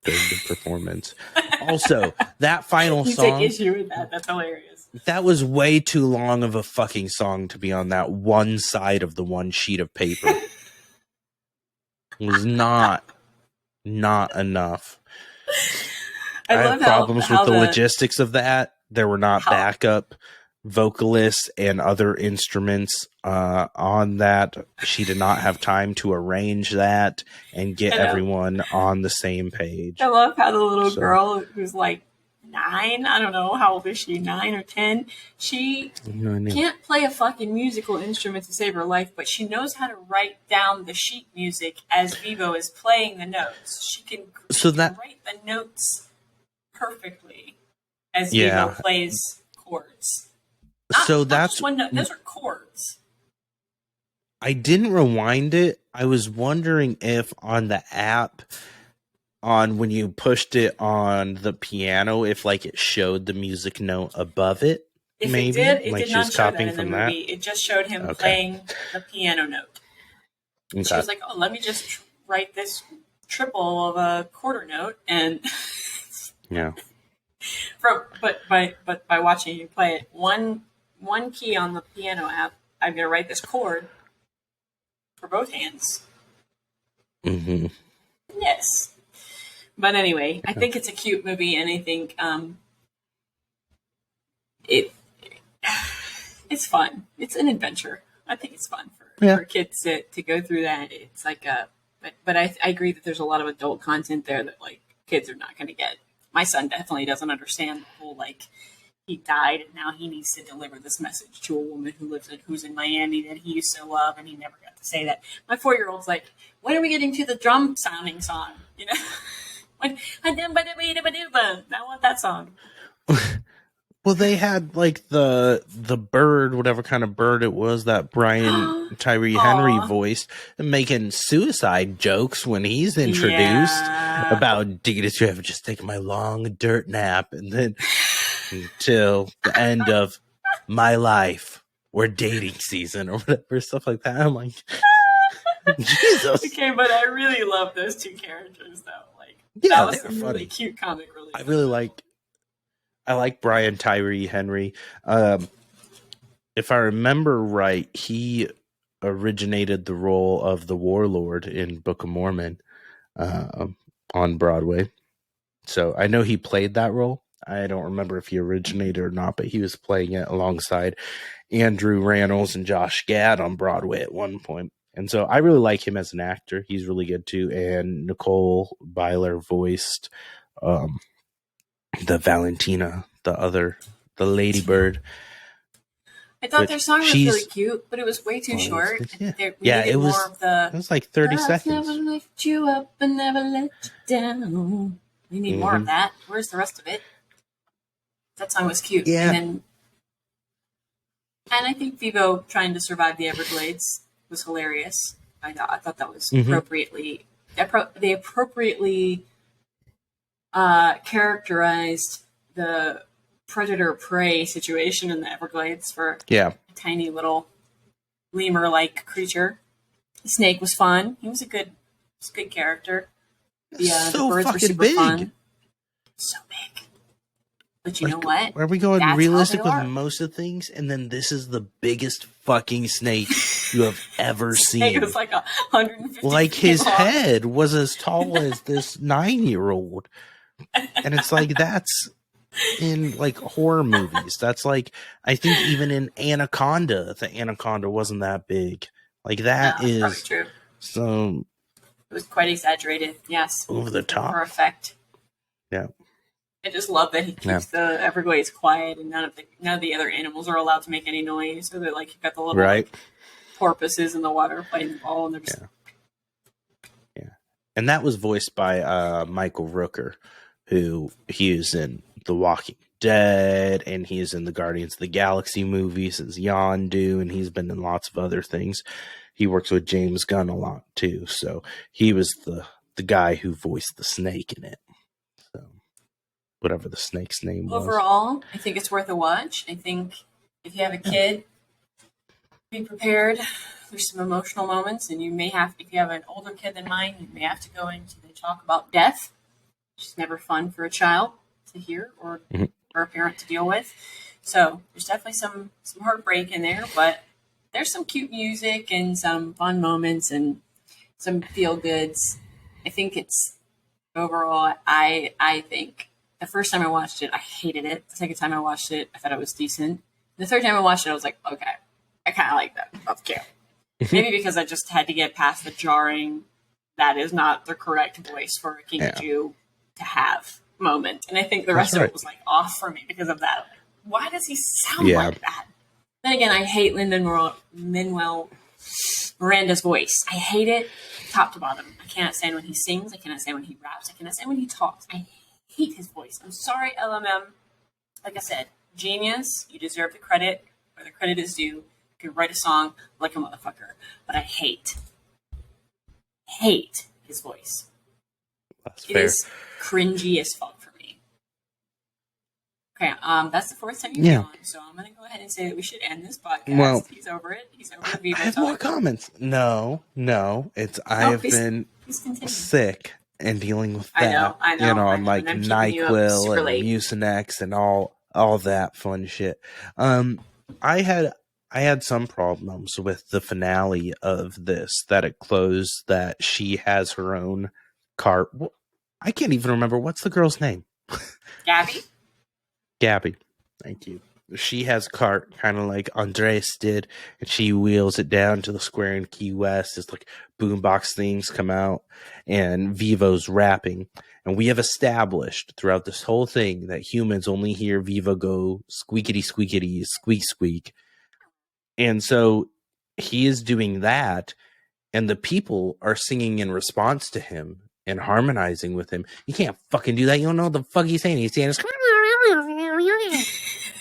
during the performance. Also, that final song. You take issue with that. That's hilarious. That was way too long of a fucking song to be on that one side of the one sheet of paper. It was not enough. I have problems with the logistics of that. There were not backup vocalists and other instruments on that. She did not have time to arrange that and get everyone on the same page. I love how the little girl who's like 9, I don't know, how old is she, 9 or 10? She can't play a fucking musical instrument to save her life, but she knows how to write down the sheet music as Vivo is playing the notes. She can write the notes perfectly as Vivo plays chords. That's one note. Those are chords. I didn't rewind it. I was wondering if on the app, on when you pushed it on the piano, if like it showed the music note above it. If maybe it did not show that in the movie. It just showed him playing the piano note. Okay. She was like, "Oh, let me just write this triple of a quarter note," and yeah. But by watching you play it, one key on the piano app, I'm gonna write this chord for both hands. Mm-hmm. Yes. But anyway, I think it's a cute movie, and I think it's fun. It's an adventure. I think it's fun for kids to go through that. It's like but I agree that there's a lot of adult content there that like kids are not going to get. My son definitely doesn't understand the whole like he died and now he needs to deliver this message to a woman who's in Miami that he used to love, and he never got to say that. My 4-year-old's like, when are we getting to the drum sounding song? You know. I want that song. Well, they had like the bird, whatever kind of bird it was, that Brian Tyree Henry voiced, making suicide jokes when he's introduced about, did you ever just take my long dirt nap? And then until the end of my life or dating season or whatever, stuff like that. I'm like, Jesus. Okay, but I really love those two characters though. Yeah, that was a really cute comic relief. I like Brian Tyree Henry. If I remember right, he originated the role of the warlord in Book of Mormon on Broadway. So I know he played that role. I don't remember if he originated or not, but he was playing it alongside Andrew Rannells and Josh Gad on Broadway at one point. And so I really like him as an actor. He's really good too. And Nicole Byler voiced the Valentina, the Ladybird. I thought their song was really cute, but it was way too short. It was like 30 seconds. Never lift you up and never let you down. We need more of that. Where's the rest of it? That song was cute. Yeah. And I think Vivo trying to survive the Everglades was hilarious. I thought that was appropriately characterized the predator-prey situation in the Everglades for a tiny little lemur-like creature. The snake was fun. He was a good character. The birds were super fun. So big. But you know what? Are we going realistic with most of things? And then this is the biggest fucking snake you have ever seen. It was like 150 Like his long. head was as tall as this 9-year-old. And it's like, that's in like horror movies. That's like, I think even in Anaconda, the anaconda wasn't that big. Like that is probably true. So it was quite exaggerated. Yes. Over the top. For effect. Yeah. I just love that he keeps the Everglades quiet, and none of the other animals are allowed to make any noise. So they're like, you've got the little like, porpoises in the water playing the ball, and they're just And that was voiced by Michael Rooker, who he was in The Walking Dead, and he's in the Guardians of the Galaxy movies as Yondu, and he's been in lots of other things. He works with James Gunn a lot too, so he was the guy who voiced the snake in it. So whatever the snake's name was. Overall, I think it's worth a watch. I think if you have a kid, be prepared. There's some emotional moments, and you may have, if you have an older kid than mine, you may have to go into the talk about death, which is never fun for a child to hear or for a parent to deal with. So there's definitely some heartbreak in there, but there's some cute music and some fun moments and some feel goods. I think it's overall, I think the first time I watched it, I hated it. The second time I watched it, I thought it was decent. The third time I watched it, I was like, okay, I kind of like that. That's cute. Maybe because I just had to get past the jarring, that is not the correct voice for a Kinkajou to have moment. And I think the rest of it was like off for me because of that. Why does he sound like that? Then again, I hate Lin-Manuel Miranda's voice. I hate it top to bottom. I cannot stand when he sings. I cannot stand when he raps. I cannot stand when he talks. I hate his voice. I'm sorry, LMM. Like I said, genius. You deserve the credit where the credit is due. You can write a song like a motherfucker. But I hate his voice. That's it fair. Is cringy as fuck for me. Okay, that's the fourth time you've been on, so I'm going to go ahead and say that we should end this podcast. Well, he's over it. He's over the Vivo. I have more comments. No. It's I've been sick and dealing with that. I know. You know, I'm like NyQuil and Mucinex and all that fun shit. I had some problems with the finale of this, that it closed, that she has her own cart. I can't even remember. What's the girl's name? Gabby. Thank you. She has a cart, kind of like Andres did, and she wheels it down to the square in Key West. It's like boombox things come out, and Vivo's rapping. And we have established throughout this whole thing that humans only hear Vivo go squeakity, squeakity, squeak, squeak. And so he is doing that, and the people are singing in response to him and harmonizing with him. You can't fucking do that. You don't know what the fuck he's saying. He's saying,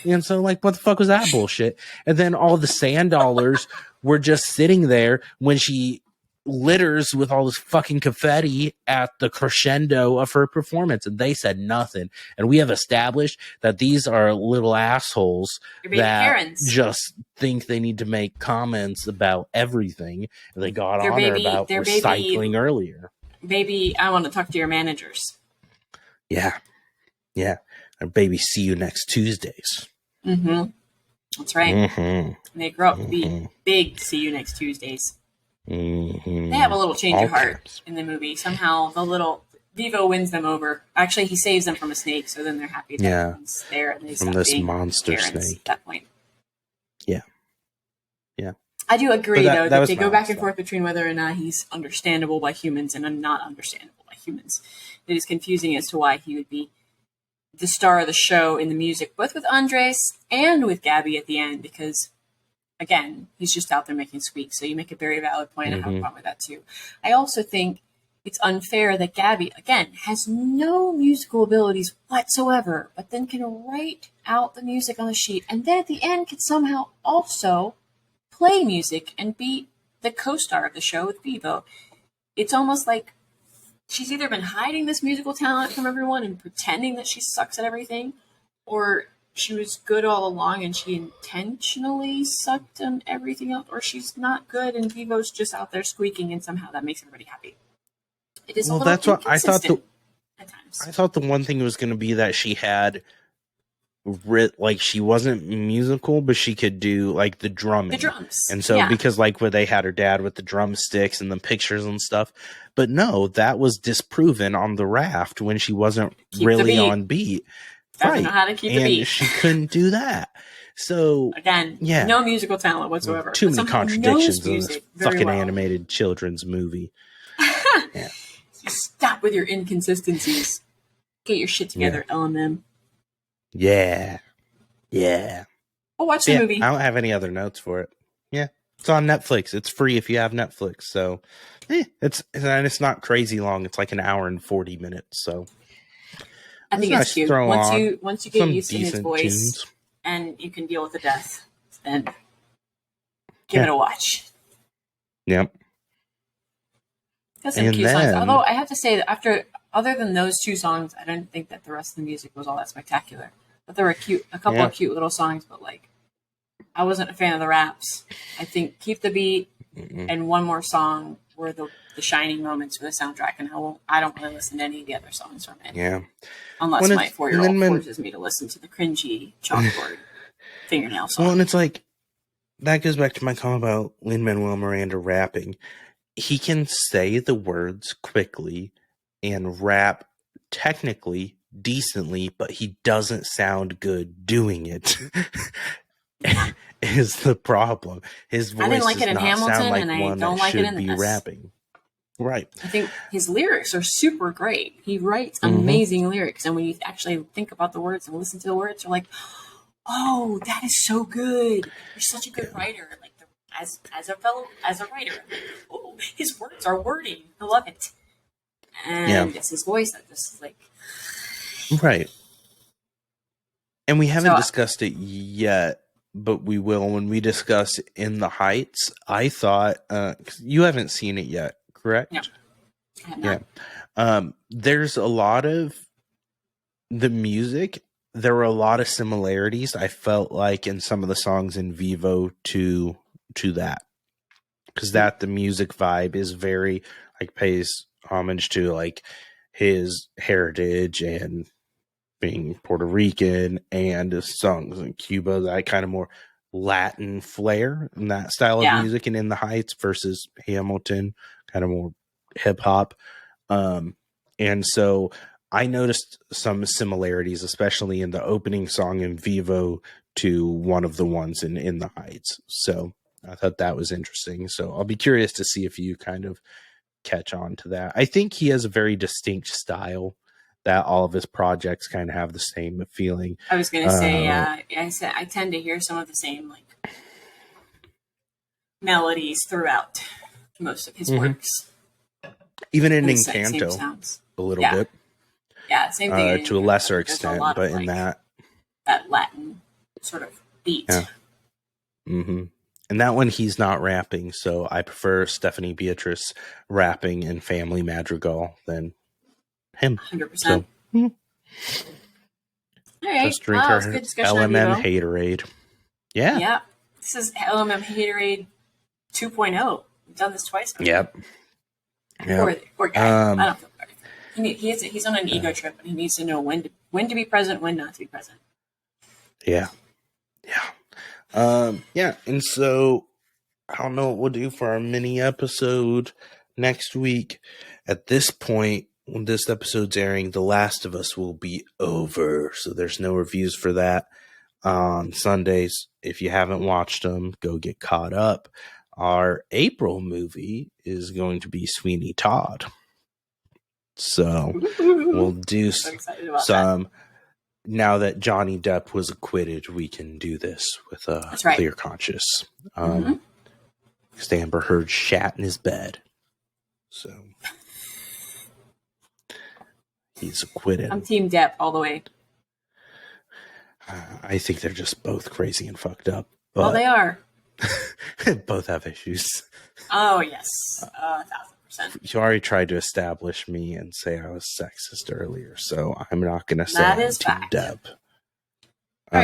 and so, like, what the fuck was that bullshit? And then all the sand dollars were just sitting there when she litters with all this fucking confetti at the crescendo of her performance, and they said nothing. And we have established that these are little assholes that just think they need to make comments about everything. And they got on her about recycling earlier. Baby, I want to talk to your managers. Yeah. And baby, see you next Tuesdays. That's right. And they grow up to be big see you next Tuesdays. They have a little change of heart in the movie. Somehow the little Vivo wins them over. Actually, he saves them from a snake, so then they're happy that he's there. And they from this monster snake. At that point. Yeah. I do agree, though, that they go back and forth between whether or not he's understandable by humans and not understandable by humans. It is confusing as to why he would be the star of the show in the music, both with Andres and with Gabby at the end, because, again, he's just out there making squeaks. So you make a very valid point. I have a problem with that, too. I also think it's unfair that Gabby, again, has no musical abilities whatsoever, but then can write out the music on the sheet, and then at the end can somehow also play music and be the co-star of the show with Vivo. It's almost like she's either been hiding this musical talent from everyone and pretending that she sucks at everything, or she was good all along and she intentionally sucked on everything else, or she's not good and Vivo's just out there squeaking and somehow that makes everybody happy. It is a little inconsistent I thought. At times. I thought the one thing was going to be that she had, like, she wasn't musical, but she could do like the drumming. The drums. And so because like where they had her dad with the drumsticks and the pictures and stuff, but no, that was disproven on the raft when she wasn't really on beat. Doesn't know how to keep the beat. She couldn't do that. So again, no musical talent whatsoever. Too many contradictions in this fucking animated children's movie. Stop with your inconsistencies. Get your shit together, LMM. Yeah. I'll watch the movie. I don't have any other notes for it. Yeah. It's on Netflix. It's free if you have Netflix. So it's not crazy long. It's like an hour and 40 minutes. So I think nice it's cute. throw Once on you get some used to his decent voice tunes. and you can deal with the death, then give it a watch. Yep. Got some cute songs. Although I have to say that other than those two songs, I didn't think that the rest of the music was all that spectacular. But there were a couple of cute little songs, but like I wasn't a fan of the raps. I think Keep the Beat and One More Song were the shining moments for the soundtrack, and I don't really listen to any of the other songs from it. Yeah. Unless my 4-year-old forces me to listen to the cringy chalkboard fingernail song. Well, and it's like, that goes back to my comment about Lin-Manuel Miranda rapping. He can say the words quickly and rap technically decently, but he doesn't sound good doing it. Is the problem. His voice does not Hamilton, sound like and one that should be rapping. Right. I think his lyrics are super great. He writes amazing lyrics, and when you actually think about the words and listen to the words, you're like, "Oh, that is so good! You're such a good writer." Like as a writer, oh, his words are wording. I love it, and it's his voice that just like right. And we haven't discussed it yet, but we will when we discuss In the Heights. I thought you haven't seen it yet. Correct? No, I have not. Yeah. There's a lot of the music. There were a lot of similarities, I felt like, in some of the songs in Vivo to that. Because the music vibe is very, like, pays homage to, like, his heritage and being Puerto Rican, and his songs in Cuba, that kind of more Latin flair in that style of music, and In the Heights versus Hamilton, kind of more hip hop. And so I noticed some similarities, especially in the opening song in Vivo to one of the ones in the Heights. So I thought that was interesting. So I'll be curious to see if you kind of catch on to that. I think he has a very distinct style that all of his projects kind of have the same feeling. I was going to say, I tend to hear some of the same like melodies throughout most of his works. Even in Encanto, a little bit. Yeah, same thing. To a lesser extent, but in that Latin sort of beat. Yeah. Mm-hmm. And that one, he's not rapping, so I prefer Stephanie Beatrice rapping in Family Madrigal than him. 100%. So, all right. Just drink our LMM Haterade. Yeah. Yeah. This is LMM Haterade 2.0. We've done this twice. Yep. Poor guy. I don't feel bad. He's on an ego trip, and he needs to know when to be present, when not to be present. Yeah. And so I don't know what we'll do for our mini episode next week. At this point, when this episode's airing, The Last of Us will be over, so there's no reviews for that on Sundays. If you haven't watched them, go get caught up. Our April movie is going to be Sweeney Todd. So we'll do some. Now that Johnny Depp was acquitted, we can do this with a clear conscience. Because Amber Heard shat in his bed. So he's acquitted. I'm Team Depp all the way. I think they're just both crazy and fucked up. But well, they are. Both have issues. Oh, yes. 1,000%. You already tried to establish me and say I was sexist earlier, so I'm not going to say I'm Team Depp. All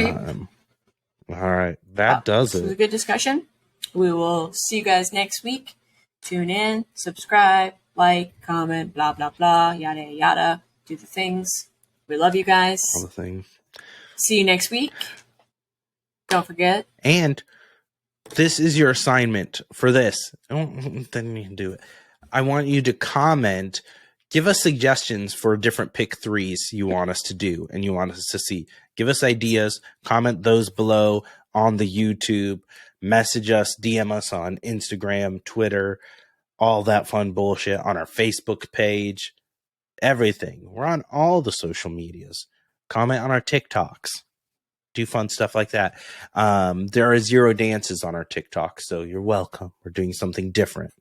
right. That does it. This was a good discussion. We will see you guys next week. Tune in, subscribe, like, comment, blah, blah, blah, yada, yada. Do the things. We love you guys. All the things. See you next week. Don't forget. And this is your assignment for this. Then you can do it. I want you to comment. Give us suggestions for different pick threes you want us to do and you want us to see. Give us ideas. Comment those below on the YouTube. Message us. DM us on Instagram, Twitter, all that fun bullshit on our Facebook page. Everything. We're on all the social medias. Comment on our TikToks. Do fun stuff like that. There are 0 dances on our TikTok, so you're welcome. We're doing something different.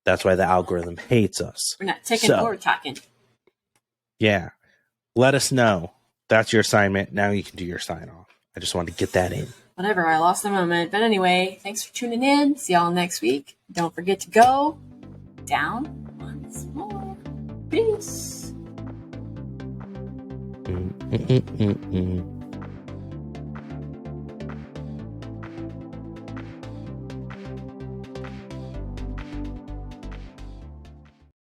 That's why the algorithm hates us. We're not ticking or talking. Yeah. let us know. That's your assignment. Now you can do your sign off. I just wanted to get that in. Whatever, I lost the moment. But anyway, thanks for tuning in. See y'all next week. Don't forget to go down once more. Peace. Mm-mm-mm-mm.